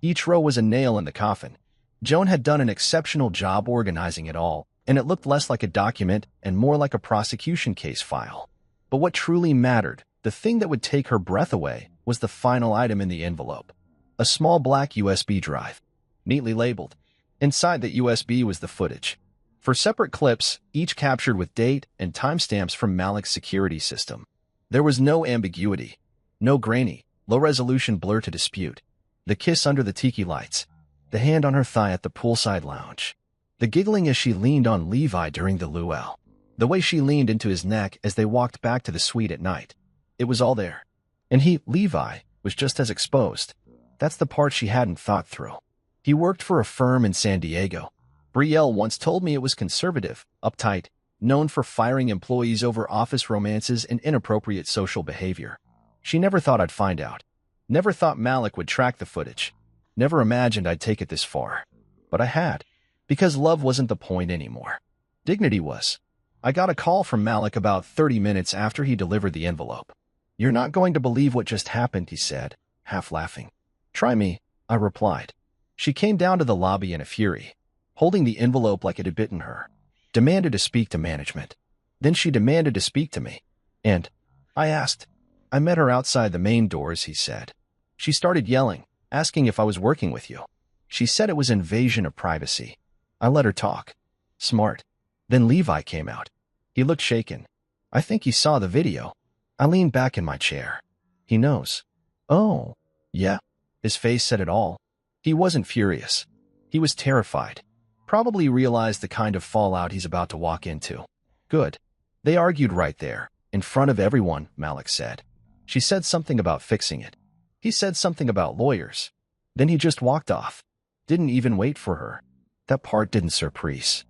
Each row was a nail in the coffin. Joan had done an exceptional job organizing it all, and it looked less like a document and more like a prosecution case file. But what truly mattered, the thing that would take her breath away, was the final item in the envelope. A small black USB drive, neatly labeled. Inside that USB was the footage. For separate clips, each captured with date and timestamps from Malik's security system. There was no ambiguity, no grainy, low-resolution blur to dispute. The kiss under the tiki lights, the hand on her thigh at the poolside lounge, the giggling as she leaned on Levi during the luau, the way she leaned into his neck as they walked back to the suite at night. It was all there. And he, Levi, was just as exposed. That's the part she hadn't thought through. He worked for a firm in San Diego. Brielle once told me it was conservative, uptight, known for firing employees over office romances and inappropriate social behavior. She never thought I'd find out. Never thought Malik would track the footage. Never imagined I'd take it this far. But I had. Because love wasn't the point anymore. Dignity was. I got a call from Malik about 30 minutes after he delivered the envelope. "You're not going to believe what just happened," he said, half laughing. "Try me," I replied. She came down to the lobby in a fury, holding the envelope like it had bitten her. Demanded to speak to management. Then she demanded to speak to me. And I asked. "I met her outside the main doors," he said. She started yelling, asking if I was working with you. She said it was invasion of privacy. I let her talk. Smart. Then Levi came out. He looked shaken. I think he saw the video. I leaned back in my chair. He knows. Oh, yeah. His face said it all. He wasn't furious. He was terrified. Probably realized the kind of fallout he's about to walk into. Good. They argued right there, in front of everyone, Malik said. She said something about fixing it. He said something about lawyers. Then he just walked off. Didn't even wait for her. That part didn't surprise.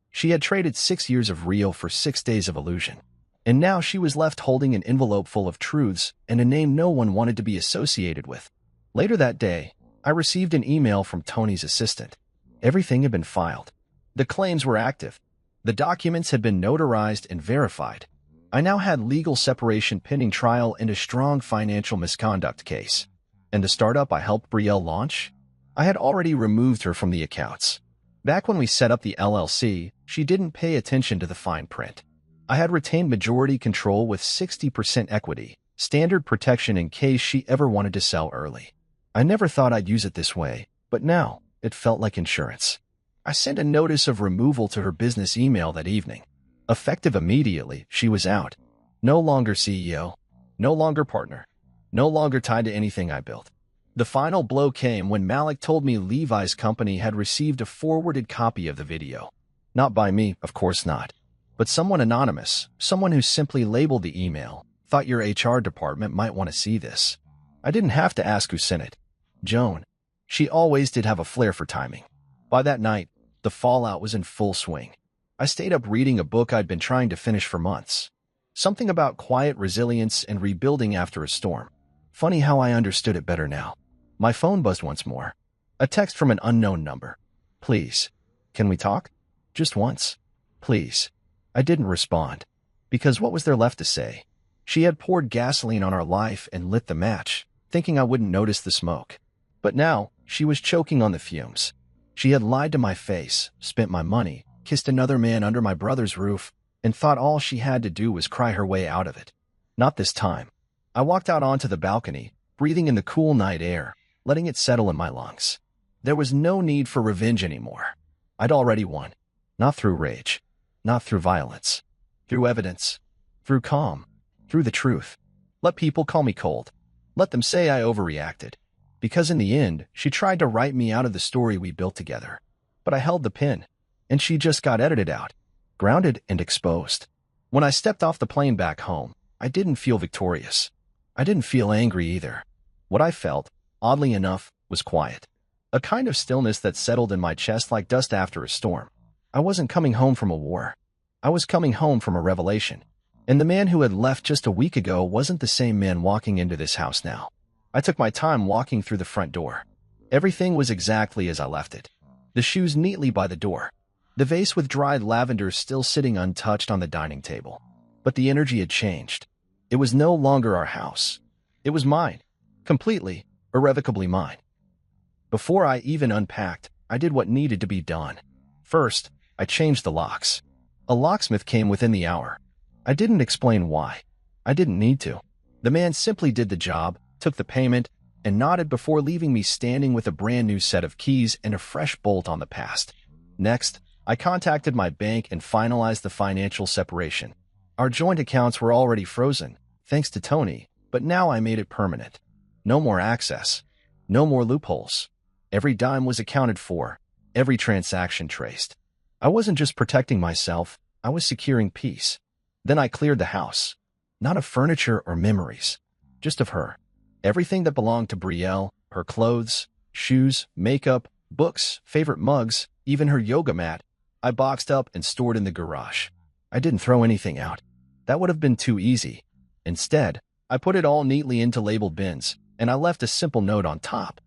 She had traded 6 years of real for 6 days of illusion. And now she was left holding an envelope full of truths and a name no one wanted to be associated with. Later that day, I received an email from Tony's assistant. Everything had been filed. The claims were active. The documents had been notarized and verified. I now had legal separation pending trial and a strong financial misconduct case. And the startup I helped Brielle launch? I had already removed her from the accounts. Back when we set up the LLC, she didn't pay attention to the fine print. I had retained majority control with 60% equity, standard protection in case she ever wanted to sell early. I never thought I'd use it this way, but now it felt like insurance. I sent a notice of removal to her business email that evening. Effective immediately, she was out. No longer CEO, no longer partner, no longer tied to anything I built. The final blow came when Malik told me Levi's company had received a forwarded copy of the video. Not by me, of course not, but someone anonymous, someone who simply labeled the email, thought your HR department might want to see this. I didn't have to ask who sent it. Joan. She always did have a flair for timing. By that night, the fallout was in full swing. I stayed up reading a book I'd been trying to finish for months. Something about quiet resilience and rebuilding after a storm. Funny how I understood it better now. My phone buzzed once more. A text from an unknown number. Please. Can we talk? Just once. Please. I didn't respond. Because what was there left to say? She had poured gasoline on our life and lit the match, thinking I wouldn't notice the smoke. But now, she was choking on the fumes. She had lied to my face, spent my money, kissed another man under my brother's roof, and thought all she had to do was cry her way out of it. Not this time. I walked out onto the balcony, breathing in the cool night air, letting it settle in my lungs. There was no need for revenge anymore. I'd already won. Not through rage. Not through violence. Through evidence. Through calm. Through the truth. Let people call me cold. Let them say I overreacted. Because in the end, she tried to write me out of the story we built together. But I held the pen, and she just got edited out, grounded and exposed. When I stepped off the plane back home, I didn't feel victorious. I didn't feel angry either. What I felt, oddly enough, was quiet. A kind of stillness that settled in my chest like dust after a storm. I wasn't coming home from a war. I was coming home from a revelation. And the man who had left just a week ago wasn't the same man walking into this house now. I took my time walking through the front door. Everything was exactly as I left it. The shoes neatly by the door. The vase with dried lavender still sitting untouched on the dining table. But the energy had changed. It was no longer our house. It was mine. Completely, irrevocably mine. Before I even unpacked, I did what needed to be done. First, I changed the locks. A locksmith came within the hour. I didn't explain why. I didn't need to. The man simply did the job, took the payment, and nodded before leaving me standing with a brand new set of keys and a fresh bolt on the past. Next, I contacted my bank and finalized the financial separation. Our joint accounts were already frozen, thanks to Tony, but now I made it permanent. No more access. No more loopholes. Every dime was accounted for, every transaction traced. I wasn't just protecting myself, I was securing peace. Then I cleared the house. Not of furniture or memories, just of her. Everything that belonged to Brielle, her clothes, shoes, makeup, books, favorite mugs, even her yoga mat, I boxed up and stored in the garage. I didn't throw anything out. That would have been too easy. Instead, I put it all neatly into labeled bins, and I left a simple note on top.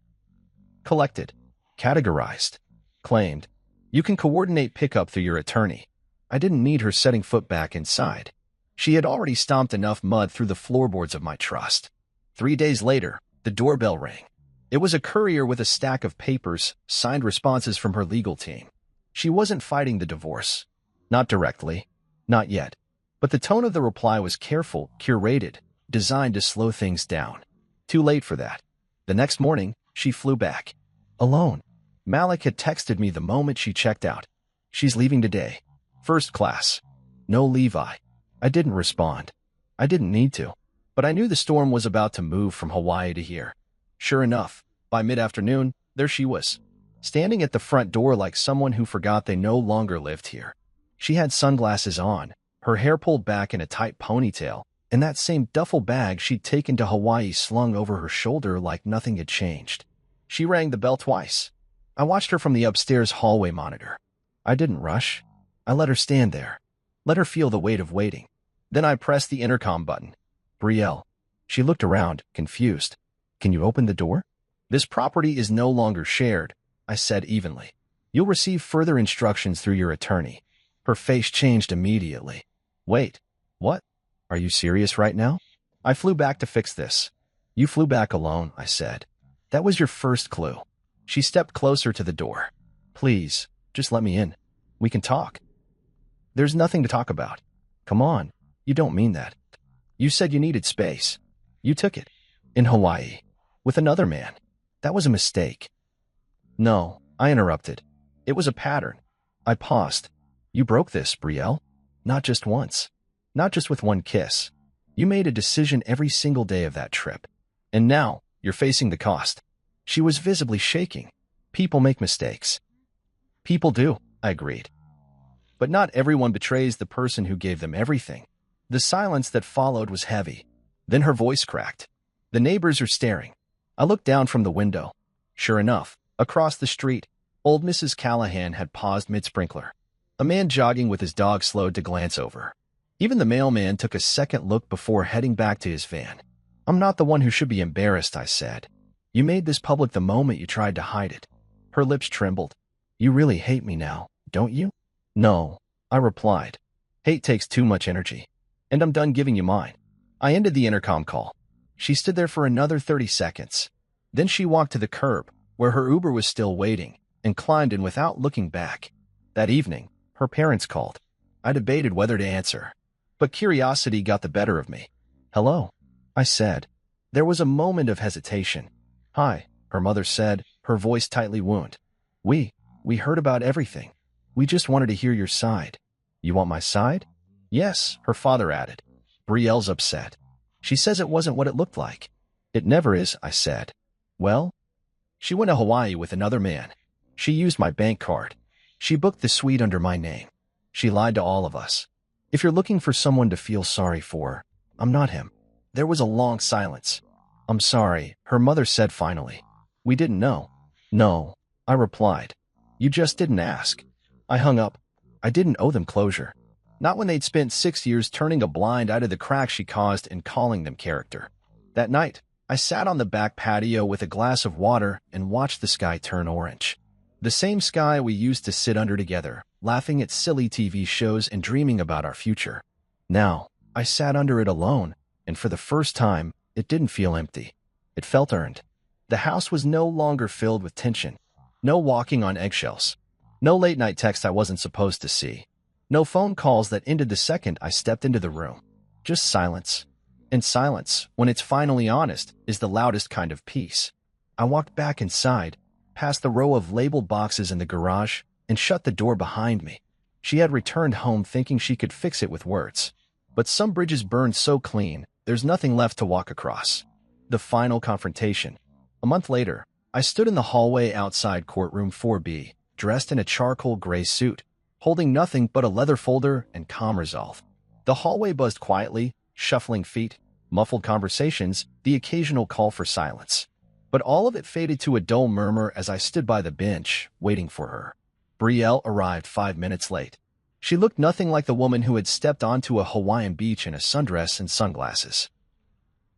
Collected. Categorized. Claimed. You can coordinate pickup through your attorney. I didn't need her setting foot back inside. She had already stomped enough mud through the floorboards of my trust. 3 days later, the doorbell rang. It was a courier with a stack of papers, signed responses from her legal team. She wasn't fighting the divorce. Not directly. Not yet. But the tone of the reply was careful, curated, designed to slow things down. Too late for that. The next morning, she flew back. Alone. Malik had texted me the moment she checked out. She's leaving today. First class. No Levi. I didn't respond. I didn't need to. But I knew the storm was about to move from Hawaii to here. Sure enough, by mid-afternoon, there she was, standing at the front door like someone who forgot they no longer lived here. She had sunglasses on, her hair pulled back in a tight ponytail, and that same duffel bag she'd taken to Hawaii slung over her shoulder like nothing had changed. She rang the bell twice. I watched her from the upstairs hallway monitor. I didn't rush. I let her stand there. Let her feel the weight of waiting. Then I pressed the intercom button. Brielle. She looked around, confused. Can you open the door? This property is no longer shared, I said evenly. You'll receive further instructions through your attorney. Her face changed immediately. Wait, what? Are you serious right now? I flew back to fix this. You flew back alone, I said. That was your first clue. She stepped closer to the door. Please, just let me in. We can talk. There's nothing to talk about. Come on, you don't mean that. You said you needed space. You took it. In Hawaii. With another man. That was a mistake. No, I interrupted. It was a pattern. I paused. You broke this, Brielle. Not just once. Not just with one kiss. You made a decision every single day of that trip. And now, you're facing the cost. She was visibly shaking. People make mistakes. People do, I agreed. But not everyone betrays the person who gave them everything. The silence that followed was heavy. Then her voice cracked. The neighbors are staring. I looked down from the window. Sure enough, across the street, old Mrs. Callahan had paused mid-sprinkler. A man jogging with his dog slowed to glance over. Even the mailman took a second look before heading back to his van. I'm not the one who should be embarrassed, I said. You made this public the moment you tried to hide it. Her lips trembled. You really hate me now, don't you? No, I replied. Hate takes too much energy. And I'm done giving you mine. I ended the intercom call. She stood there for another 30 seconds. Then she walked to the curb, where her Uber was still waiting, and climbed in without looking back. That evening, her parents called. I debated whether to answer, but curiosity got the better of me. Hello, I said. There was a moment of hesitation. Hi, her mother said, her voice tightly wound. We heard about everything. We just wanted to hear your side. You want my side? Yes, her father added. Brielle's upset. She says it wasn't what it looked like. It never is, I said. Well? She went to Hawaii with another man. She used my bank card. She booked the suite under my name. She lied to all of us. If you're looking for someone to feel sorry for, I'm not him. There was a long silence. I'm sorry, her mother said finally. We didn't know. No, I replied. You just didn't ask. I hung up. I didn't owe them closure. Not when they'd spent 6 years turning a blind eye to the cracks she caused and calling them character. That night, I sat on the back patio with a glass of water and watched the sky turn orange. The same sky we used to sit under together, laughing at silly TV shows and dreaming about our future. Now, I sat under it alone, and for the first time, it didn't feel empty. It felt earned. The house was no longer filled with tension. No walking on eggshells. No late-night text I wasn't supposed to see. No phone calls that ended the second I stepped into the room. Just silence. And silence, when it's finally honest, is the loudest kind of peace. I walked back inside, past the row of labeled boxes in the garage, and shut the door behind me. She had returned home thinking she could fix it with words. But some bridges burned so clean, there's nothing left to walk across. The final confrontation. A month later, I stood in the hallway outside courtroom 4B, dressed in a charcoal gray suit, holding nothing but a leather folder and calm resolve. The hallway buzzed quietly, shuffling feet, muffled conversations, the occasional call for silence. But all of it faded to a dull murmur as I stood by the bench, waiting for her. Brielle arrived 5 minutes late. She looked nothing like the woman who had stepped onto a Hawaiian beach in a sundress and sunglasses.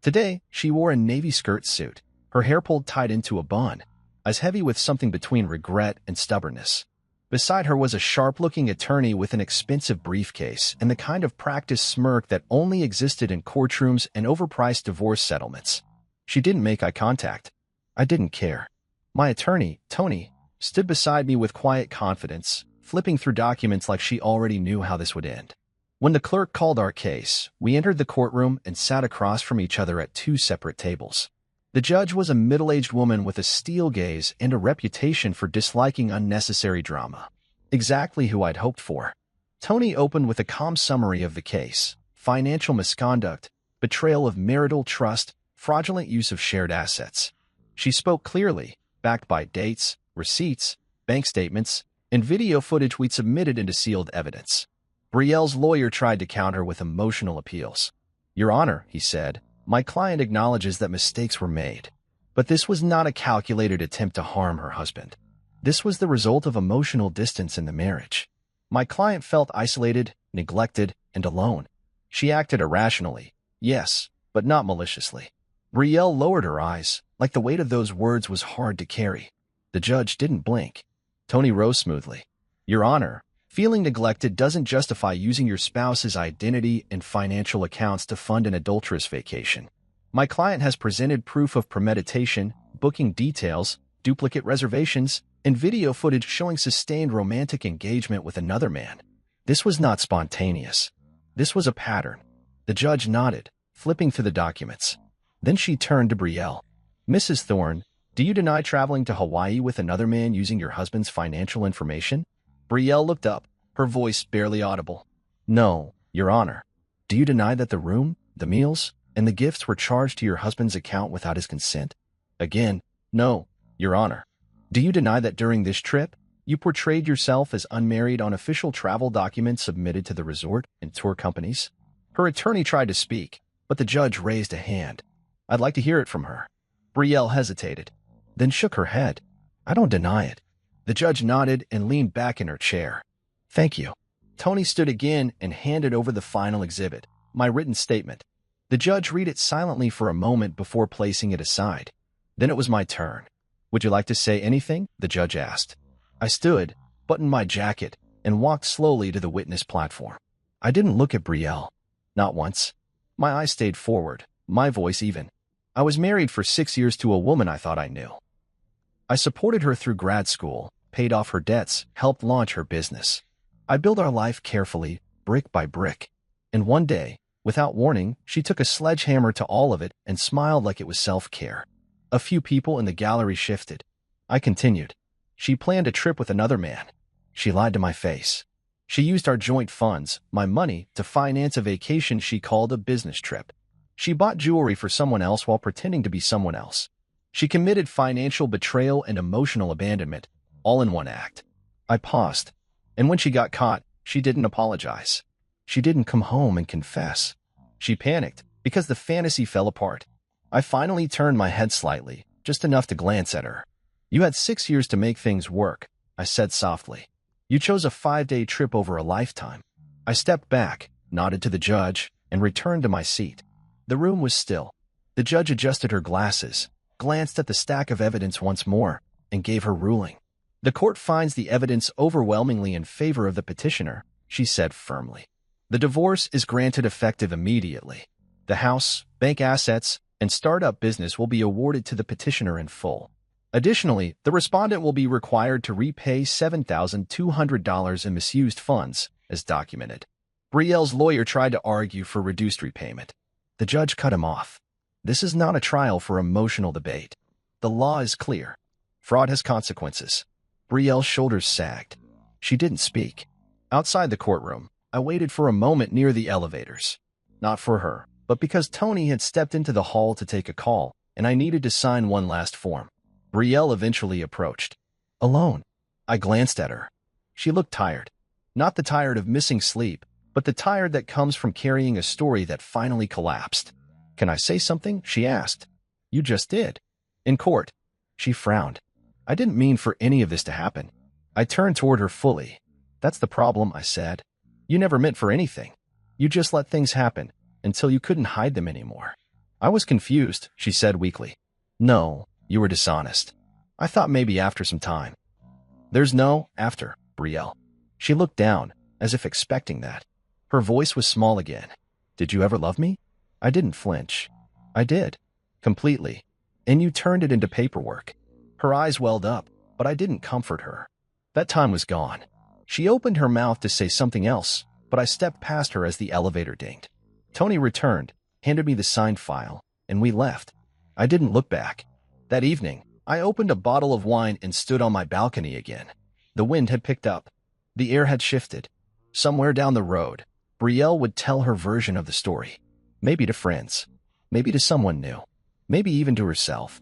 Today, she wore a navy skirt suit, her hair pulled tight into a bun, as heavy with something between regret and stubbornness. Beside her was a sharp-looking attorney with an expensive briefcase and the kind of practiced smirk that only existed in courtrooms and overpriced divorce settlements. She didn't make eye contact. I didn't care. My attorney, Tony, stood beside me with quiet confidence, flipping through documents like she already knew how this would end. When the clerk called our case, we entered the courtroom and sat across from each other at 2 separate tables. The judge was a middle-aged woman with a steel gaze and a reputation for disliking unnecessary drama. Exactly who I'd hoped for. Tony opened with a calm summary of the case: financial misconduct, betrayal of marital trust, fraudulent use of shared assets. She spoke clearly, backed by dates, receipts, bank statements, and video footage we'd submitted into sealed evidence. Brielle's lawyer tried to counter with emotional appeals. Your Honor, he said, my client acknowledges that mistakes were made. But this was not a calculated attempt to harm her husband. This was the result of emotional distance in the marriage. My client felt isolated, neglected, and alone. She acted irrationally, yes, but not maliciously. Brielle lowered her eyes, like the weight of those words was hard to carry. The judge didn't blink. Tony rose smoothly. Your Honor, feeling neglected doesn't justify using your spouse's identity and financial accounts to fund an adulterous vacation. My client has presented proof of premeditation, booking details, duplicate reservations, and video footage showing sustained romantic engagement with another man. This was not spontaneous. This was a pattern. The judge nodded, flipping through the documents. Then she turned to Brielle. Mrs. Thorne, do you deny traveling to Hawaii with another man using your husband's financial information? Brielle looked up, her voice barely audible. No, Your Honor. Do you deny that the room, the meals, and the gifts were charged to your husband's account without his consent? Again, no, Your Honor. Do you deny that during this trip, you portrayed yourself as unmarried on official travel documents submitted to the resort and tour companies? Her attorney tried to speak, but the judge raised a hand. I'd like to hear it from her. Brielle hesitated, then shook her head. I don't deny it. The judge nodded and leaned back in her chair. Thank you. Tony stood again and handed over the final exhibit, my written statement. The judge read it silently for a moment before placing it aside. Then it was my turn. Would you like to say anything? The judge asked. I stood, buttoned my jacket, and walked slowly to the witness platform. I didn't look at Brielle. Not once. My eyes stayed forward, my voice even. I was married for 6 years to a woman I thought I knew. I supported her through grad school, paid off her debts, helped launch her business. I built our life carefully, brick by brick. And one day, without warning, she took a sledgehammer to all of it and smiled like it was self-care. A few people in the gallery shifted. I continued. She planned a trip with another man. She lied to my face. She used our joint funds, my money, to finance a vacation she called a business trip. She bought jewelry for someone else while pretending to be someone else. She committed financial betrayal and emotional abandonment, all in one act. I paused. And when she got caught, she didn't apologize. She didn't come home and confess. She panicked because the fantasy fell apart. I finally turned my head slightly, just enough to glance at her. You had 6 years to make things work, I said softly. You chose a 5-day trip over a lifetime. I stepped back, nodded to the judge, and returned to my seat. The room was still. The judge adjusted her glasses, glanced at the stack of evidence once more, and gave her ruling. The court finds the evidence overwhelmingly in favor of the petitioner, she said firmly. The divorce is granted effective immediately. The house, bank assets, and startup business will be awarded to the petitioner in full. Additionally, the respondent will be required to repay $7,200 in misused funds, as documented. Brielle's lawyer tried to argue for reduced repayment. The judge cut him off. This is not a trial for emotional debate. The law is clear. Fraud has consequences. Brielle's shoulders sagged. She didn't speak. Outside the courtroom, I waited for a moment near the elevators. Not for her, but because Tony had stepped into the hall to take a call, and I needed to sign one last form. Brielle eventually approached. Alone. I glanced at her. She looked tired. Not the tired of missing sleep, but the tired that comes from carrying a story that finally collapsed. Can I say something? She asked. You just did. In court. She frowned. I didn't mean for any of this to happen. I turned toward her fully. That's the problem, I said. You never meant for anything. You just let things happen, until you couldn't hide them anymore. I was confused, she said weakly. No, you were dishonest. I thought maybe after some time. There's no after, Brielle. She looked down, as if expecting that. Her voice was small again. Did you ever love me? I didn't flinch. I did. Completely. And you turned it into paperwork. Her eyes welled up, but I didn't comfort her. That time was gone. She opened her mouth to say something else, but I stepped past her as the elevator dinged. Tony returned, handed me the signed file, and we left. I didn't look back. That evening, I opened a bottle of wine and stood on my balcony again. The wind had picked up. The air had shifted. Somewhere down the road, Brielle would tell her version of the story. Maybe to friends. Maybe to someone new. Maybe even to herself.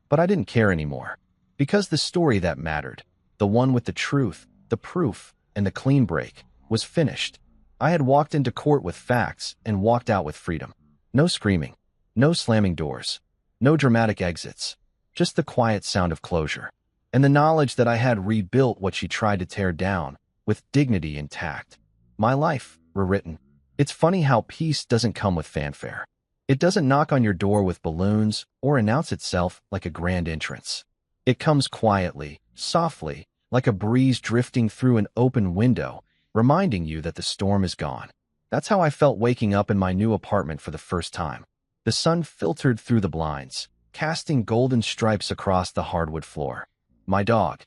But I didn't care anymore. Because the story that mattered, the one with the truth, the proof, and the clean break, was finished. I had walked into court with facts and walked out with freedom. No screaming. No slamming doors. No dramatic exits. Just the quiet sound of closure. And the knowledge that I had rebuilt what she tried to tear down, with dignity intact. My life, rewritten. It's funny how peace doesn't come with fanfare. It doesn't knock on your door with balloons or announce itself like a grand entrance. It comes quietly, softly, like a breeze drifting through an open window, reminding you that the storm is gone. That's how I felt waking up in my new apartment for the first time. The sun filtered through the blinds, casting golden stripes across the hardwood floor. My dog,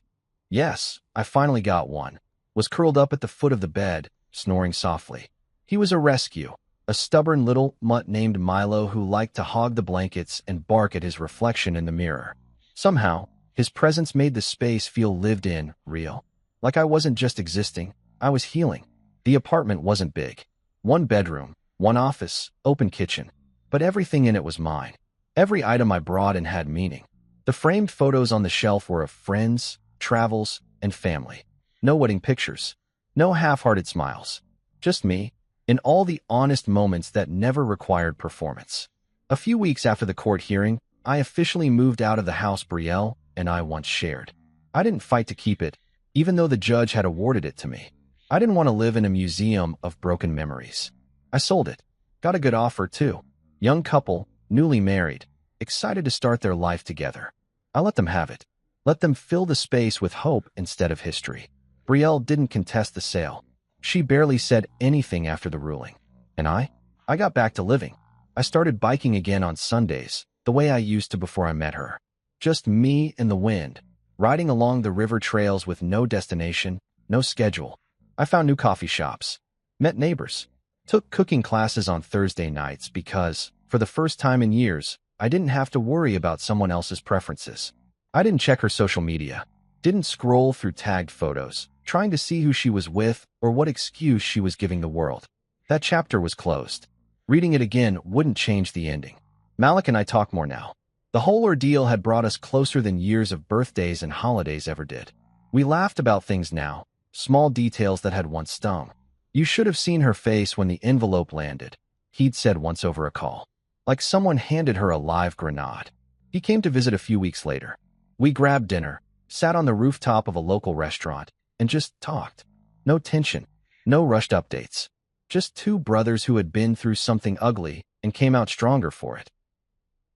yes, I finally got one, was curled up at the foot of the bed, snoring softly. He was a rescue, a stubborn little mutt named Milo who liked to hog the blankets and bark at his reflection in the mirror. Somehow, his presence made the space feel lived in, real. Like I wasn't just existing, I was healing. The apartment wasn't big. One bedroom, one office, open kitchen. But everything in it was mine. Every item I brought in had meaning. The framed photos on the shelf were of friends, travels, and family. No wedding pictures. No half-hearted smiles. Just me, in all the honest moments that never required performance. A few weeks after the court hearing, I officially moved out of the house Brielle and I once shared. I didn't fight to keep it, even though the judge had awarded it to me. I didn't want to live in a museum of broken memories. I sold it. Got a good offer, too. Young couple, newly married, excited to start their life together. I let them have it. Let them fill the space with hope instead of history. Brielle didn't contest the sale. She barely said anything after the ruling. And I got back to living. I started biking again on Sundays, the way I used to before I met her. Just me and the wind, riding along the river trails with no destination, no schedule. I found new coffee shops, met neighbors, took cooking classes on Thursday nights because, for the first time in years, I didn't have to worry about someone else's preferences. I didn't check her social media, didn't scroll through tagged photos, trying to see who she was with or what excuse she was giving the world. That chapter was closed. Reading it again wouldn't change the ending. Malik and I talk more now. The whole ordeal had brought us closer than years of birthdays and holidays ever did. We laughed about things now, small details that had once stung. You should have seen her face when the envelope landed, he'd said once over a call. Like someone handed her a live grenade. He came to visit a few weeks later. We grabbed dinner, sat on the rooftop of a local restaurant, and just talked. No tension, no rushed updates. Just two brothers who had been through something ugly and came out stronger for it.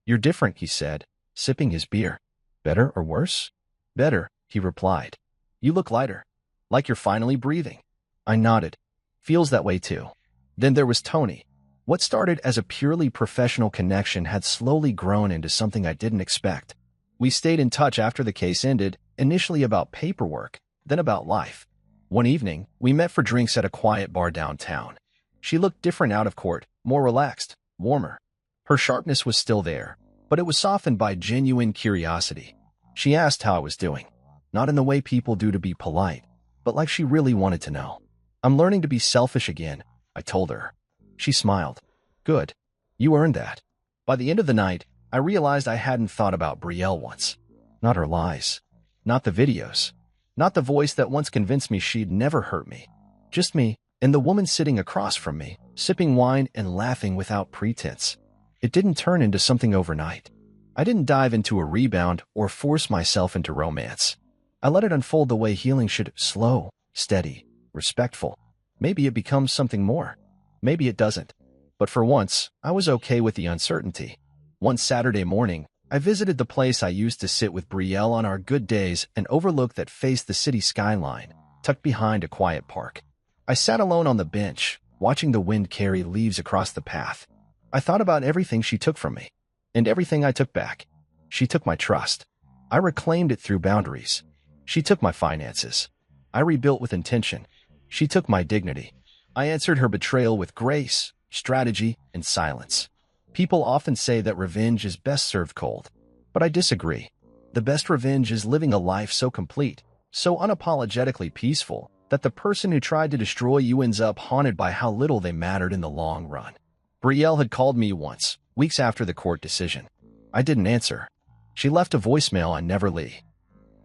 "You're different," he said, sipping his beer. "Better or worse?" "Better," he replied. "You look lighter. Like you're finally breathing." I nodded. "Feels that way too." Then there was Tony. What started as a purely professional connection had slowly grown into something I didn't expect. We stayed in touch after the case ended, initially about paperwork, then about life. One evening, we met for drinks at a quiet bar downtown. She looked different out of court, more relaxed, warmer. Her sharpness was still there, but it was softened by genuine curiosity. She asked how I was doing, not in the way people do to be polite, but like she really wanted to know. "I'm learning to be selfish again," I told her. She smiled. "Good. You earned that." By the end of the night, I realized I hadn't thought about Brielle once. Not her lies. Not the videos. Not the voice that once convinced me she'd never hurt me. Just me and the woman sitting across from me, sipping wine and laughing without pretense. It didn't turn into something overnight. I didn't dive into a rebound or force myself into romance. I let it unfold the way healing should: slow, steady, respectful. Maybe it becomes something more. Maybe it doesn't. But for once, I was okay with the uncertainty. One Saturday morning, I visited the place I used to sit with Brielle on our good days, an overlook that faced the city skyline, tucked behind a quiet park. I sat alone on the bench, watching the wind carry leaves across the path. I thought about everything she took from me, and everything I took back. She took my trust. I reclaimed it through boundaries. She took my finances. I rebuilt with intention. She took my dignity. I answered her betrayal with grace, strategy, and silence. People often say that revenge is best served cold, but I disagree. The best revenge is living a life so complete, so unapologetically peaceful, that the person who tried to destroy you ends up haunted by how little they mattered in the long run. Brielle had called me once, weeks after the court decision. I didn't answer. She left a voicemail on Neverly.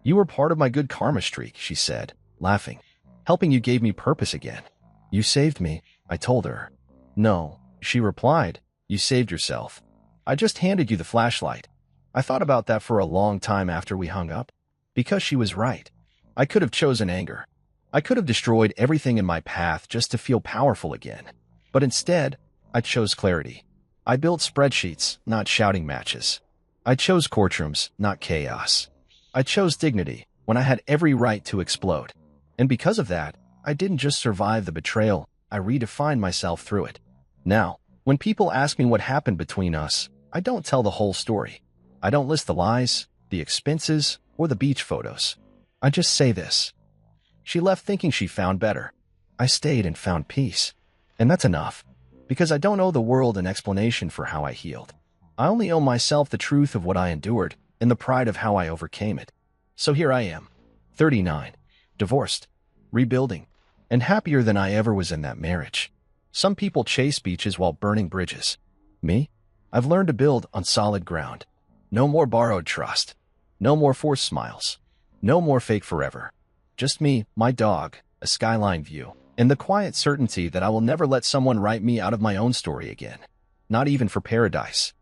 "You were part of my good karma streak," she said, laughing. "Helping you gave me purpose again." "You saved me," I told her. "No," she replied. "You saved yourself. I just handed you the flashlight." I thought about that for a long time after we hung up. Because she was right. I could have chosen anger. I could have destroyed everything in my path just to feel powerful again. But instead, I chose clarity. I built spreadsheets, not shouting matches. I chose courtrooms, not chaos. I chose dignity when I had every right to explode. And because of that, I didn't just survive the betrayal, I redefined myself through it. Now, when people ask me what happened between us, I don't tell the whole story. I don't list the lies, the expenses, or the beach photos. I just say this. She left thinking she found better. I stayed and found peace. And that's enough. Because I don't owe the world an explanation for how I healed. I only owe myself the truth of what I endured and the pride of how I overcame it. So here I am, 39, divorced, rebuilding, and happier than I ever was in that marriage. Some people chase beaches while burning bridges. Me? I've learned to build on solid ground. No more borrowed trust. No more forced smiles. No more fake forever. Just me, my dog, a skyline view, and the quiet certainty that I will never let someone write me out of my own story again. Not even for paradise.